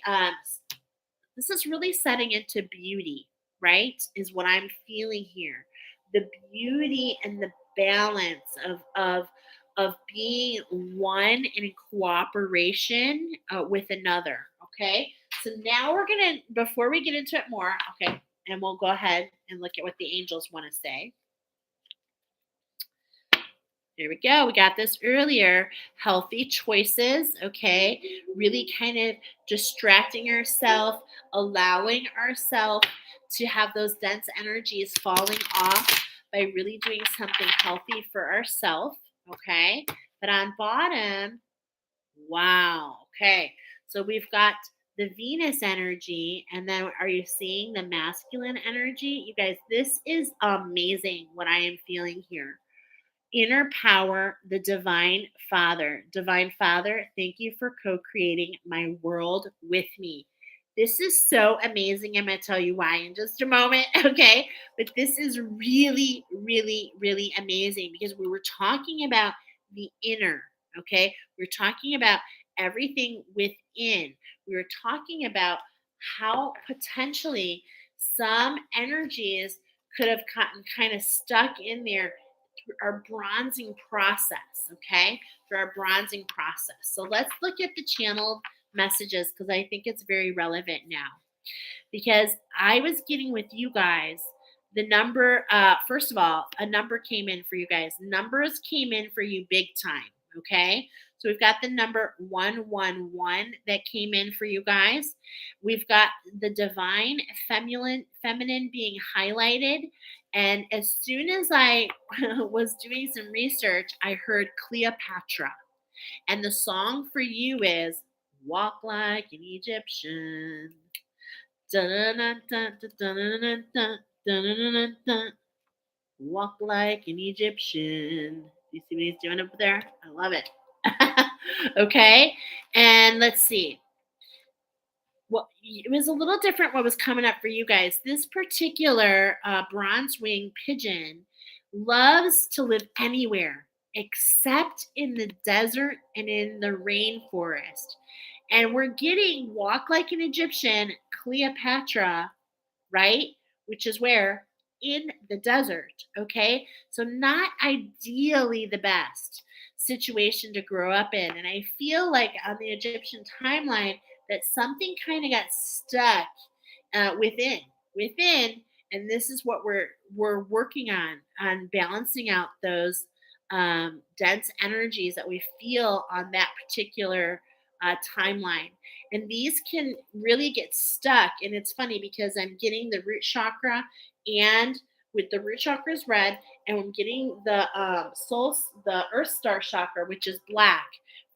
setting into beauty, right? Is what I'm feeling here. The beauty and the balance of being one and in cooperation with another. Okay. So now we're gonna, before we get into it more, okay, and we'll go ahead and look at what the angels want to say. There we go. We got this earlier. Healthy choices. Okay. Really kind of distracting yourself, allowing ourselves to have those dense energies falling off by really doing something healthy for ourselves. Okay. But on bottom, wow. Okay. So we've got the Venus energy. And then are you seeing the masculine energy? You guys, this is amazing what I am feeling here. Inner power, the divine father. Divine father, thank you for co creating my world with me. This is so amazing. I'm going to tell you why in just a moment. Okay. But this is really, really, really amazing because we were talking about the inner. Okay. We're talking about everything within. We were talking about how potentially some energies could have gotten kind of stuck in there through our bronzing process, okay? Through our bronzing process. So let's look at the channeled messages because I think it's very relevant now. Because I was getting with you guys the number, first of all, a number came in for you guys. Numbers came in for you big time, okay? So we've got the number 111 that came in for you guys. We've got the divine feminine being highlighted. And as soon as I was doing some research, I heard Cleopatra. And the song for you is Walk Like an Egyptian. Dun-dun-dun-dun-dun-dun-dun-dun-dun-dun-dun. Walk like an Egyptian. You see what he's doing up there? I love it. Okay. And let's see. Well, it was a little different what was coming up for you guys. This particular bronze wing pigeon loves to live anywhere except in the desert and in the rainforest. And we're getting Walk Like an Egyptian, Cleopatra, right? Which is where? In the desert. Okay. So, not ideally the best situation to grow up in. And I feel like on the Egyptian timeline, that something kind of got stuck within, and this is what we're working on balancing out those dense energies that we feel on that particular timeline. And these can really get stuck. And it's funny because I'm getting the root chakra, and with the root chakra is red, and I'm getting the Earth Star chakra, which is black.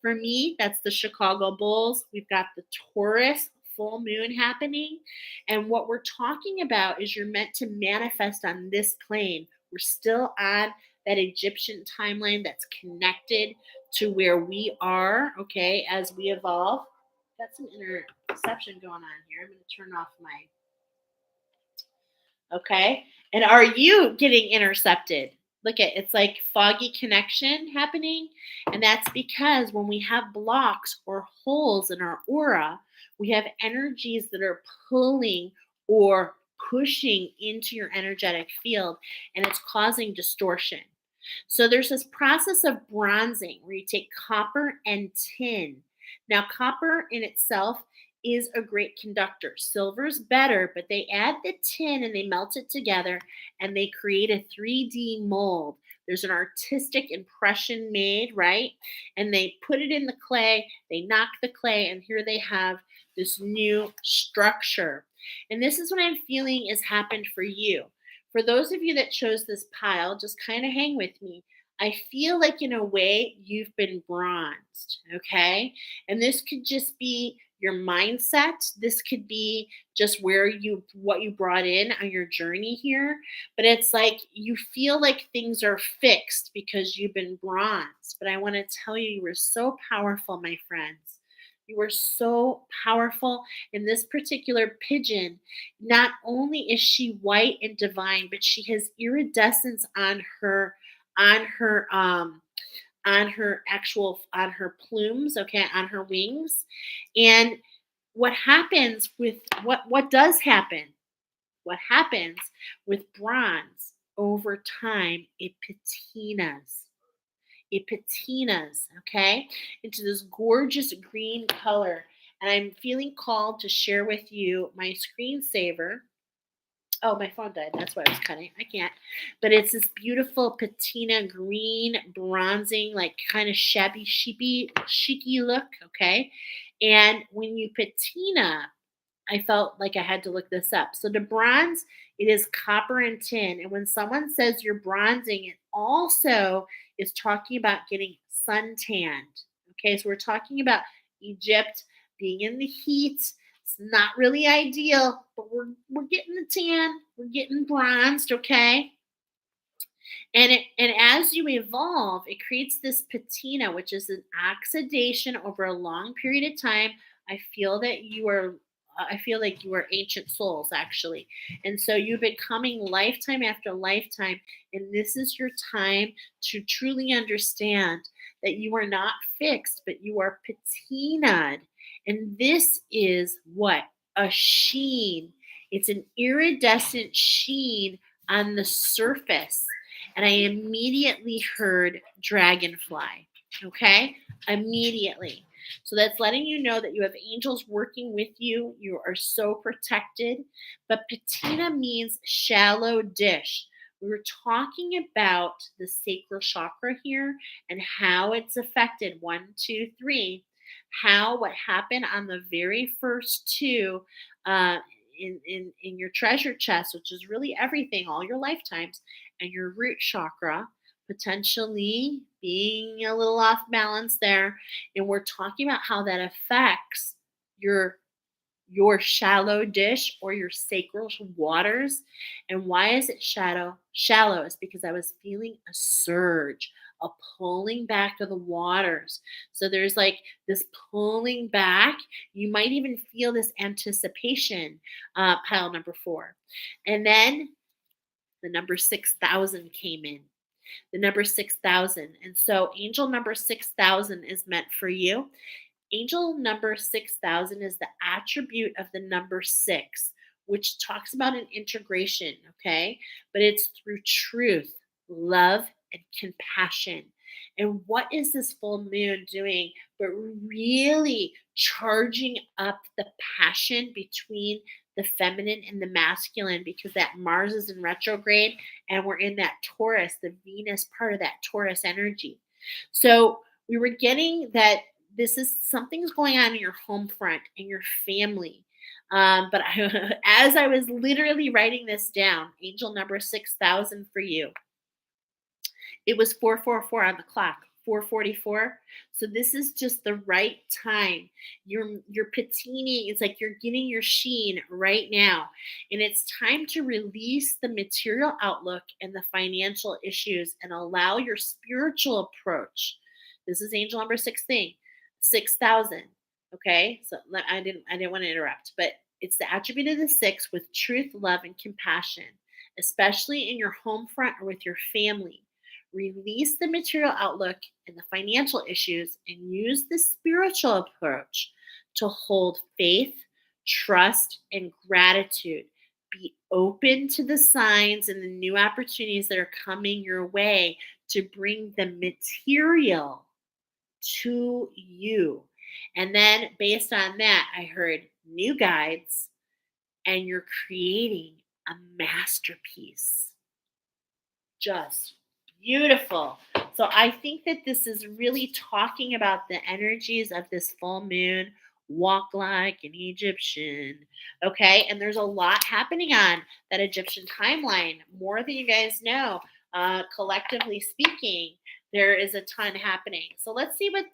For me, that's the Chicago Bulls. We've got the Taurus full moon happening. And what we're talking about is you're meant to manifest on this plane. We're still on that Egyptian timeline that's connected to where we are, okay, as we evolve. Got some interception going on here. I'm going to turn off my, okay. And are you getting intercepted? Look at it's like foggy connection happening. And that's because when we have blocks or holes in our aura, we have energies that are pulling or pushing into your energetic field, and it's causing distortion. So there's this process of bronzing where you take copper and tin. Now, copper in itself is a great conductor. Silver's better, but they add the tin and they melt it together and they create a 3D mold. There's an artistic impression made, right? And they put it in the clay, they knock the clay, and here they have this new structure. And this is what I'm feeling has happened for you. For those of you that chose this pile, just kind of hang with me. I feel like, in a way, you've been bronzed, okay? And this could just be your mindset. This could be just what you brought in on your journey here. But it's like you feel like things are fixed because you've been bronzed. But I want to tell you, you were so powerful, my friends. You were so powerful. In this particular pigeon, not only is she white and divine, but she has iridescence on her on her plumes, okay, on her wings. And what happens with what does happen? What happens with bronze over time? It patinas. It patinas, okay, into this gorgeous green color. And I'm feeling called to share with you my screensaver. Oh, my phone died. That's why I was cutting. I can't. But it's this beautiful patina green bronzing, like kind of shabby sheepy, chicy look. Okay. And when you patina, I felt like I had to look this up. So the bronze, it is copper and tin. And when someone says you're bronzing, it also is talking about getting suntanned. Okay. So we're talking about Egypt being in the heat. It's not really ideal, but we're getting the tan, we're getting bronzed, okay? And as you evolve, it creates this patina, which is an oxidation over a long period of time. I feel that you are I feel like you are ancient souls actually. And so you've been coming lifetime after lifetime, and this is your time to truly understand that you are not fixed, but you are patinaed. And this is what? A sheen. It's an iridescent sheen on the surface. And I immediately heard dragonfly. Okay? Immediately. So that's letting you know that you have angels working with you. You are so protected. But patina means shallow dish. We were talking about the sacral chakra here and how it's affected. 1, 2, 3. How what happened on the very first two in your treasure chest, which is really everything, all your lifetimes, and your root chakra potentially being a little off balance there. And we're talking about how that affects your your shallow dish or your sacral waters. And why is it shallow is because I was feeling a surge, a pulling back of the waters. So there's like this pulling back. You might even feel this anticipation, pile number 4. And then the number 6,000 came in, the number 6,000. And so angel number 6,000 is meant for you. Angel number 6,000 is the attribute of the number 6, which talks about an integration, okay? But it's through truth, love, and compassion. And what is this full moon doing? But really charging up the passion between the feminine and the masculine, because that Mars is in retrograde and we're in that Taurus, the Venus part of that Taurus energy. So we were getting that this is something's going on in your home front, in your family. As I was literally writing this down, angel number 6,000 for you, it was 444 on the clock. 4:44. So this is just the right time. You're patining. It's like you're getting your sheen right now. And it's time to release the material outlook and the financial issues and allow your spiritual approach. This is angel number 6,000. Okay? So I didn't want to interrupt, but it's the attribute of the 6 with truth, love, and compassion, especially in your home front or with your family. Release the material outlook and the financial issues and use the spiritual approach to hold faith, trust, and gratitude. Be open to the signs and the new opportunities that are coming your way to bring the material to you. And then based on that, I heard new guides, and you're creating a masterpiece. Just beautiful. So I think that this is really talking about the energies of this full moon. Walk like an Egyptian. Okay. And there's a lot happening on that Egyptian timeline, more than you guys know. Collectively speaking, there is a ton happening. So let's see what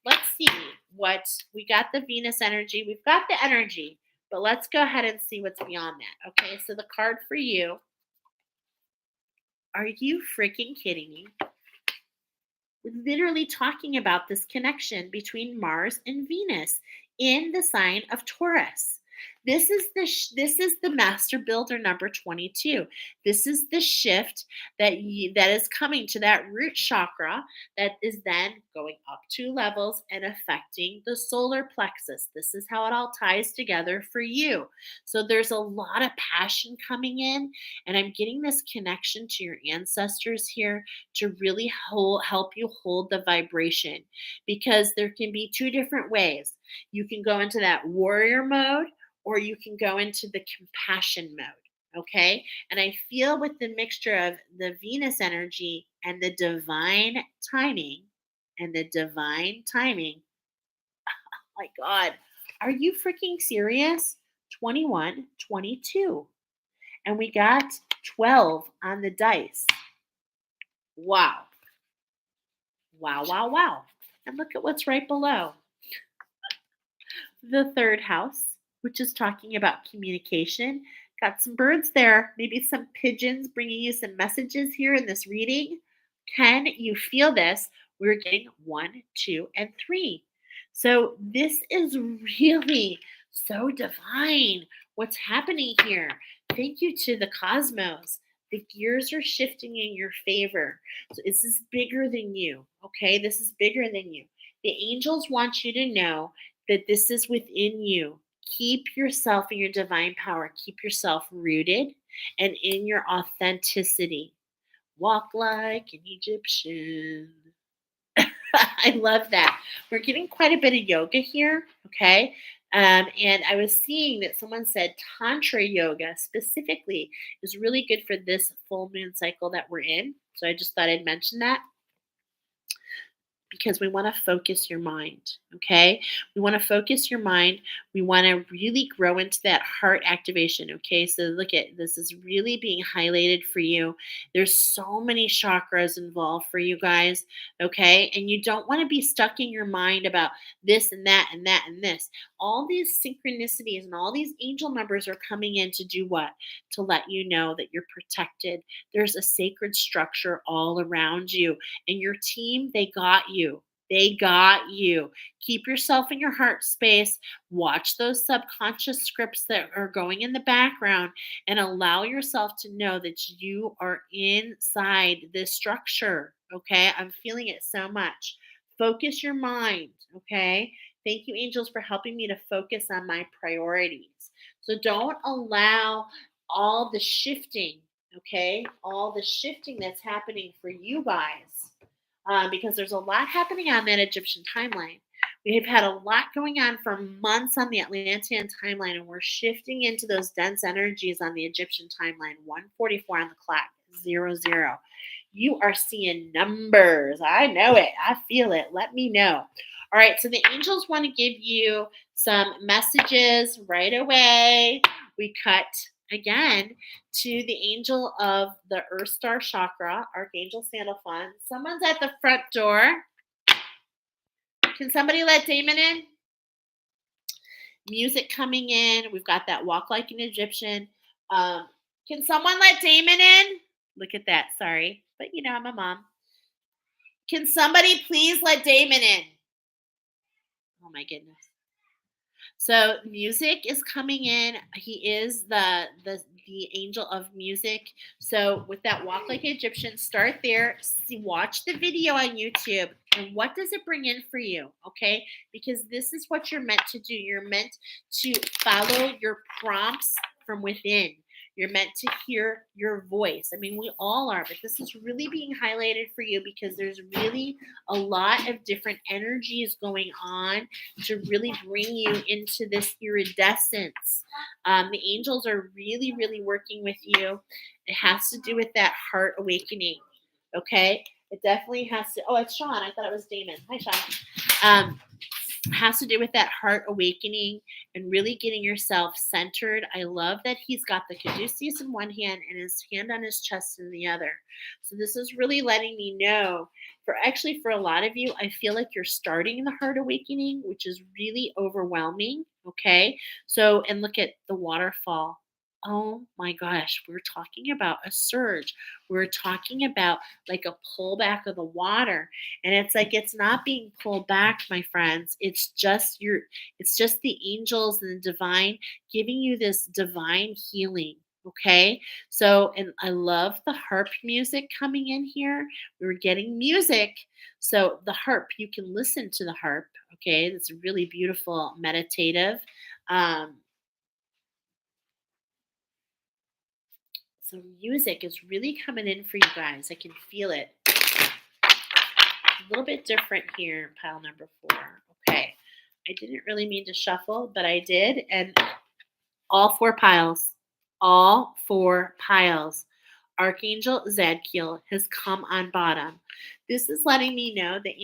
let's see what we got. The Venus energy, we've got the energy, but let's go ahead and see what's beyond that. Okay. So the card for you, are you freaking kidding me? We're literally talking about this connection between Mars and Venus in the sign of Taurus. This is the master builder number 22. This is the shift that is coming to that root chakra that is then going up 2 levels and affecting the solar plexus. This is how it all ties together for you. So there's a lot of passion coming in, and I'm getting this connection to your ancestors here to really help you hold the vibration, because there can be 2 different ways. You can go into that warrior mode, or you can go into the compassion mode. Okay. And I feel with the mixture of the Venus energy and the divine timing, my God, are you freaking serious? 21, 22. And we got 12 on the dice. Wow. Wow, wow, wow. And look at what's right below. The 3rd house, which is talking about communication. Got some birds there, maybe some pigeons bringing you some messages here in this reading. Can you feel this? We're getting 1, 2, and 3. So this is really so divine. What's happening here? Thank you to the cosmos. The gears are shifting in your favor. So this is bigger than you. Okay, this is bigger than you. The angels want you to know that this is within you. Keep yourself in your divine power. Keep yourself rooted and in your authenticity. Walk like an Egyptian. I love that. We're getting quite a bit of yoga here. Okay. And I was seeing that someone said Tantra yoga specifically is really good for this full moon cycle that we're in. So I just thought I'd mention that, because we want to focus your mind. Okay. We want to focus your mind. We want to really grow into that heart activation. Okay. So look at this, is really being highlighted for you. There's so many chakras involved for you guys. Okay. And you don't want to be stuck in your mind about this and that and that and this. All these synchronicities and all these angel numbers are coming in to do what? To let you know that you're protected. There's a sacred structure all around you. And your team, they got you. They got you. Keep yourself in your heart space. Watch those subconscious scripts that are going in the background and allow yourself to know that you are inside this structure. Okay. I'm feeling it so much. Focus your mind. Okay. Thank you, angels, for helping me to focus on my priorities. So don't allow all the shifting, okay, all the shifting that's happening for you guys, because there's a lot happening on that Egyptian timeline. We've had a lot going on for months on the Atlantean timeline, and we're shifting into those dense energies on the Egyptian timeline. 1:44 on the clock, 00. You are seeing numbers. I know it. I feel it. Let me know. All right, so the angels want to give you some messages right away. We cut again to the angel of the Earth Star Chakra, Archangel Sandalphon. Someone's at the front door. Can somebody let Damon in? Music coming in. We've got that walk like an Egyptian. Can someone let Damon in? Look at that. Sorry. But I'm a mom. Can somebody please let Damon in? Oh my goodness. So music is coming in. He is the angel of music. So with that walk like an Egyptian, start there. Watch the video on YouTube. And what does it bring in for you? Okay, because this is what you're meant to do. You're meant to follow your prompts from within. You're meant to hear your voice. I mean, we all are, but this is really being highlighted for you because there's really a lot of different energies going on to really bring you into this iridescence. The angels are really, really working with you. It has to do with that heart awakening. Okay. It definitely has to. Oh, it's Sean. I thought it was Damon. Hi, Sean. Has to do with that heart awakening and really getting yourself centered. I love that he's got the caduceus in one hand and his hand on his chest in the other. So this is really letting me know for a lot of you, I feel like you're starting the heart awakening, which is really overwhelming. Okay. So, and look at the waterfall. Oh my gosh, we're talking about a surge. We're talking about like a pullback of the water. And it's like it's not being pulled back, my friends. It's just the angels and the divine giving you this divine healing. Okay. So, and I love the harp music coming in here. We were getting music. So the harp, you can listen to the harp. Okay. It's really beautiful, meditative. Um, so music is really coming in for you guys. I can feel it. A little bit different here in pile number 4. Okay. I didn't really mean to shuffle, but I did. And all 4 piles, Archangel Zadkiel has come on bottom. This is letting me know the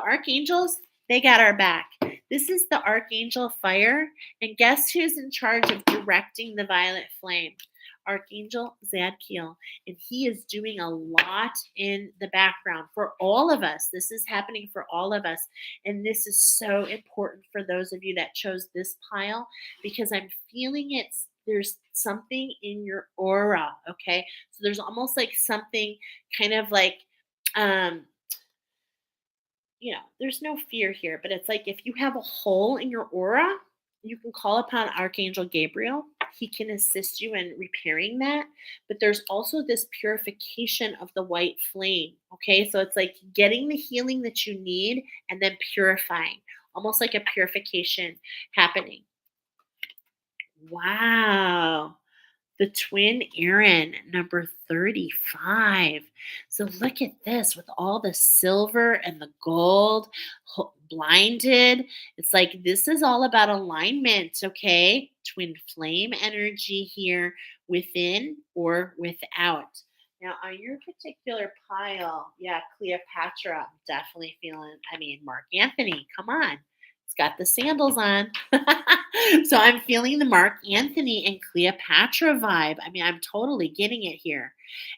archangels, they got our back. This is the Archangel Fire. And guess who's in charge of directing the violet flame? Archangel Zadkiel. And he is doing a lot in the background for all of us. This is happening for all of us. And this is so important for those of you that chose this pile because I'm feeling there's something in your aura. Okay. So there's almost like something kind of like, um, there's no fear here, but it's like if you have a hole in your aura, you can call upon Archangel Gabriel. He can assist you in repairing that. But there's also this purification of the white flame. Okay. So it's like getting the healing that you need and then purifying, almost like a purification happening. Wow. The twin Aaron, number 35. So look at this with all the silver and the gold, blinded. It's like this is all about alignment, okay? Twin flame energy here within or without. Now, on your particular pile, yeah, Cleopatra, I'm definitely feeling, Mark Anthony, come on. He's got the sandals on. So I'm feeling the Mark Anthony and Cleopatra vibe. I'm totally getting it here.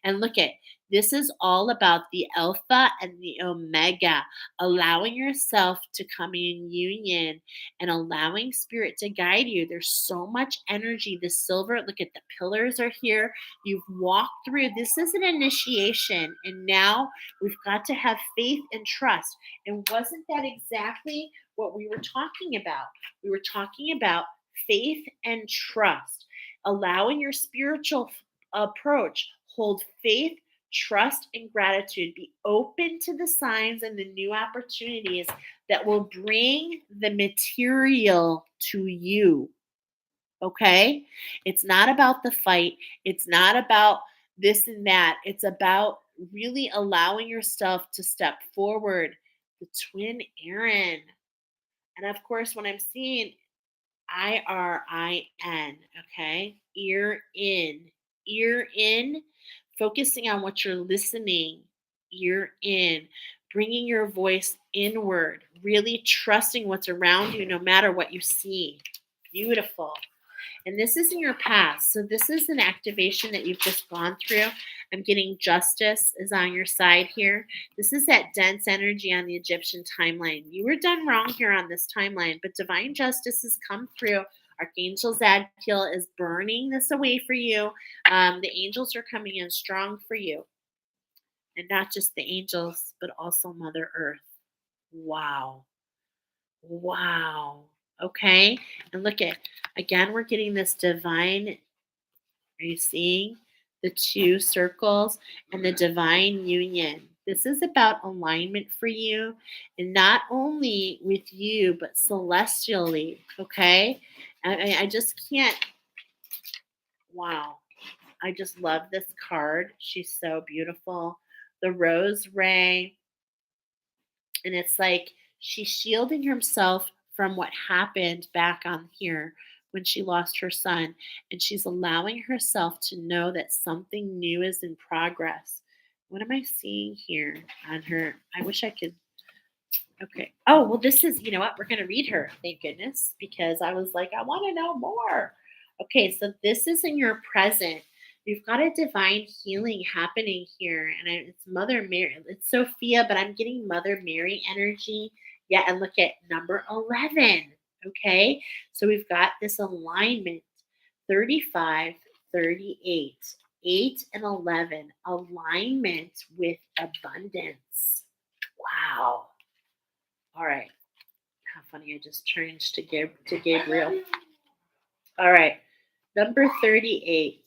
And look at this is all about the alpha and the omega, allowing yourself to come in union and allowing spirit to guide you. There's so much energy. The silver, look at the pillars are here. You've walked through. This is an initiation. And now we've got to have faith and trust. And wasn't that exactly what we were talking about? We were talking about faith and trust, allowing your spiritual approach, hold faith, trust, and gratitude. Be open to the signs and the new opportunities that will bring the material to you. Okay? It's not about the fight. It's not about this and that. It's about really allowing yourself to step forward. The twin Aaron. And of course, when I'm seeing IRIN, okay? Ear in, focusing on what you're listening, ear in, bringing your voice inward, really trusting what's around you no matter what you see. Beautiful. And this is in your past. So this is an activation that you've just gone through. I'm getting justice is on your side here. This is that dense energy on the Egyptian timeline. You were done wrong here on this timeline, but divine justice has come through. Archangel Zadkiel is burning this away for you. The angels are coming in strong for you. And not just the angels, but also Mother Earth. Wow. Wow. Okay. And look at, again, we're getting this divine. Are you seeing the two circles and the divine union? This is about alignment for you, and not only with you, but celestially. Okay. I just can't. Wow. I just love this card. She's so beautiful. The Rose Ray. And it's like she's shielding herself from what happened back on here when she lost her son. And she's allowing herself to know that something new is in progress. What am I seeing here on her? I wish I could. Okay. Oh, well, this is, you know what? We're going to read her. Thank goodness. Because I was like, I want to know more. Okay. So this is in your present. You've got a divine healing happening here. And it's Mother Mary. It's Sophia, but I'm getting Mother Mary energy. Yeah. And look at number 11. Okay. So we've got this alignment 35, 38, 8, and 11. Alignment with abundance. Wow. All right. How funny. I just changed to Gabriel. All right. Number 38.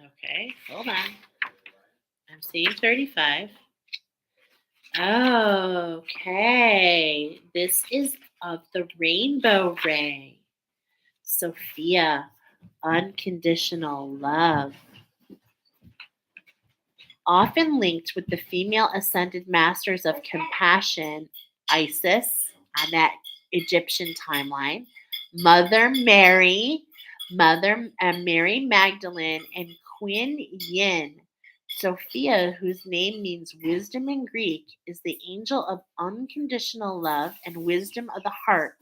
Okay. Hold on. I'm seeing 35. Okay. This is of the rainbow ray. Sophia, unconditional love. Often linked with the female ascended masters of compassion, Isis, on that Egyptian timeline, Mother Mary, Mary Magdalene, and Queen Yin. Sophia, whose name means wisdom in Greek, is the angel of unconditional love and wisdom of the heart,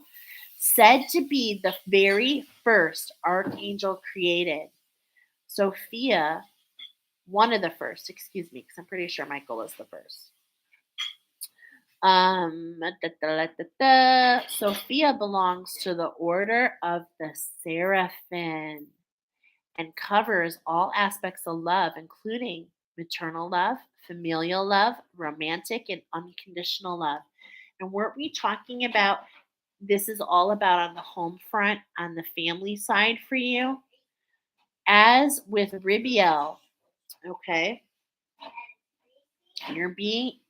said to be the very first archangel created. Sophia, one of the first, excuse me, because I'm pretty sure Michael was the first. Sophia belongs to the order of the Seraphim and covers all aspects of love, including maternal love, familial love, romantic, and unconditional love. And weren't we talking about this is all about on the home front, on the family side for you? As with Ribiel, okay,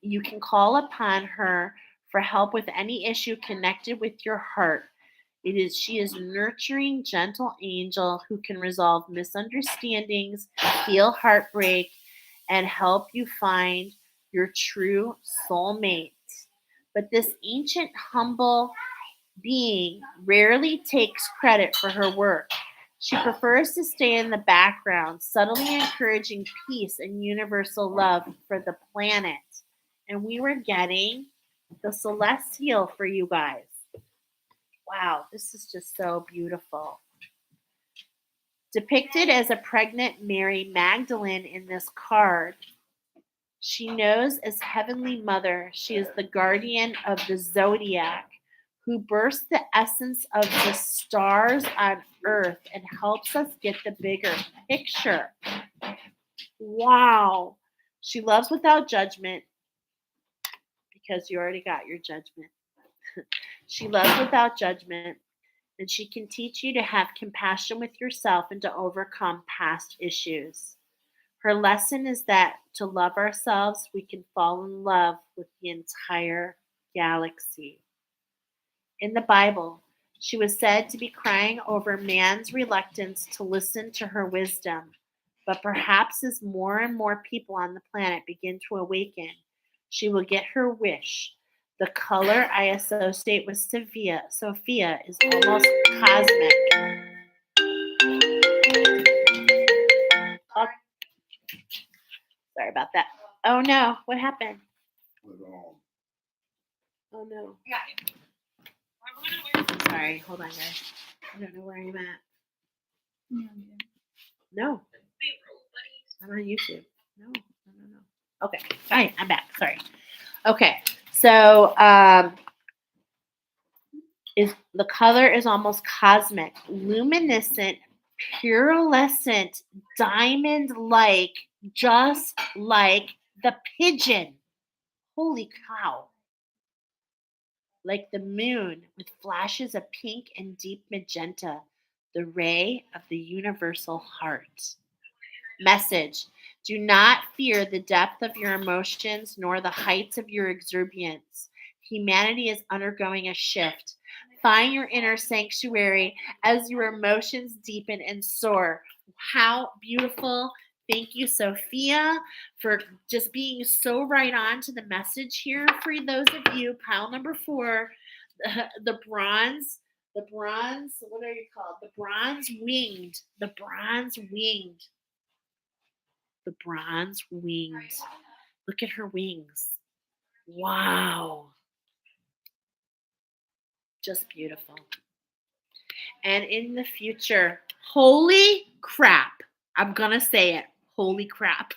you can call upon her for help with any issue connected with your heart. She is nurturing, gentle angel who can resolve misunderstandings, heal heartbreak, and help you find your true soulmate. But this ancient, humble being rarely takes credit for her work. She prefers to stay in the background, subtly encouraging peace and universal love for the planet. And we were getting the celestial for you guys. Wow, this is just so beautiful. Depicted as a pregnant Mary Magdalene in this card, she knows as Heavenly Mother, she is the guardian of the zodiac, who bursts the essence of the stars on earth and helps us get the bigger picture. Wow. She loves without judgment because you already got your judgment. She loves without judgment, and she can teach you to have compassion with yourself and to overcome past issues. Her lesson is that to love ourselves, we can fall in love with the entire galaxy. In the Bible, she was said to be crying over man's reluctance to listen to her wisdom. But perhaps as more and more people on the planet begin to awaken, she will get her wish. The color I associate with Sophia is almost cosmic. Oh, sorry about that. Oh no, what happened? Oh no. I got you. Sorry, hold on, guys. I don't know where I'm at. Yeah. No, I'm on YouTube. No. Okay, fine. I'm back. Sorry. Okay, so the color is almost cosmic, luminescent, pearlescent, diamond-like, just like the pigeon. Holy cow! Like the moon with flashes of pink and deep magenta, the ray of the universal heart. Message: do not fear the depth of your emotions nor the heights of your exuberance. Humanity is undergoing a shift. Find your inner sanctuary as your emotions deepen and soar. How beautiful. Thank you, Sophia, for just being so right on to the message here. For those of you, pile number 4, the bronze, what are you called? The bronze winged. Look at her wings. Wow. Just beautiful. And in the future, holy crap. I'm going to say it. Holy crap.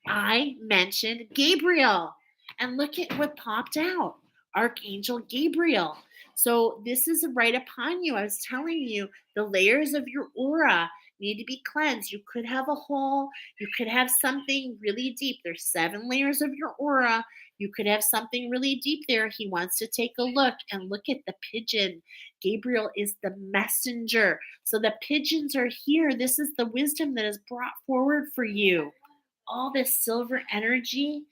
I mentioned Gabriel. And look at what popped out. Archangel Gabriel. So this is right upon you. I was telling you, the layers of your aura need to be cleansed. You could have a hole. You could have something really deep. There's 7 layers of your aura. You could have something really deep there. He wants to take a look, and look at the pigeon. Gabriel is the messenger. So the pigeons are here. This is the wisdom that is brought forward for you. All this silver energy.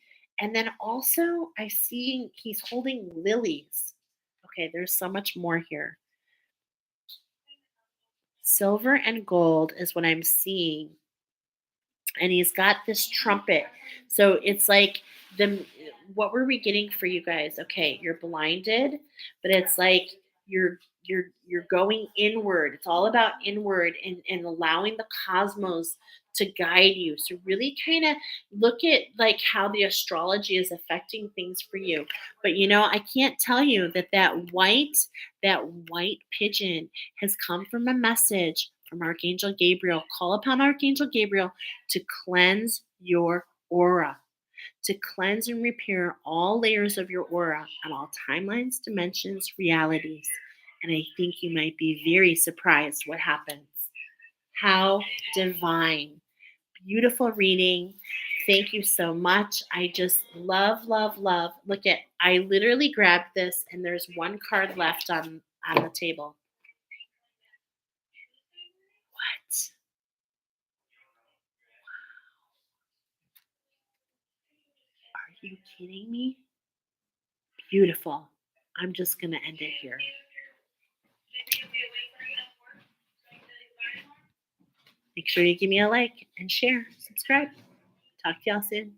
And then also I see he's holding lilies. Okay, there's so much more here. Silver and gold is what I'm seeing. And he's got this trumpet. So it's like what were we getting for you guys? Okay, you're blinded, but it's like you're going inward. It's all about inward and allowing the cosmos to guide you. So really kind of look at like how the astrology is affecting things for you. But I can't tell you that white pigeon has come from a message from Archangel Gabriel. Call upon Archangel Gabriel to cleanse your aura, to cleanse and repair all layers of your aura on all timelines, dimensions, realities. And I think you might be very surprised what happens. How divine. Beautiful reading. Thank you so much. I just love, love, love. Look at, I literally grabbed this and there's one card left on the table. What? Are you kidding me? Beautiful. I'm just going to end it here. Make sure you give me a like and share, subscribe. Talk to y'all soon.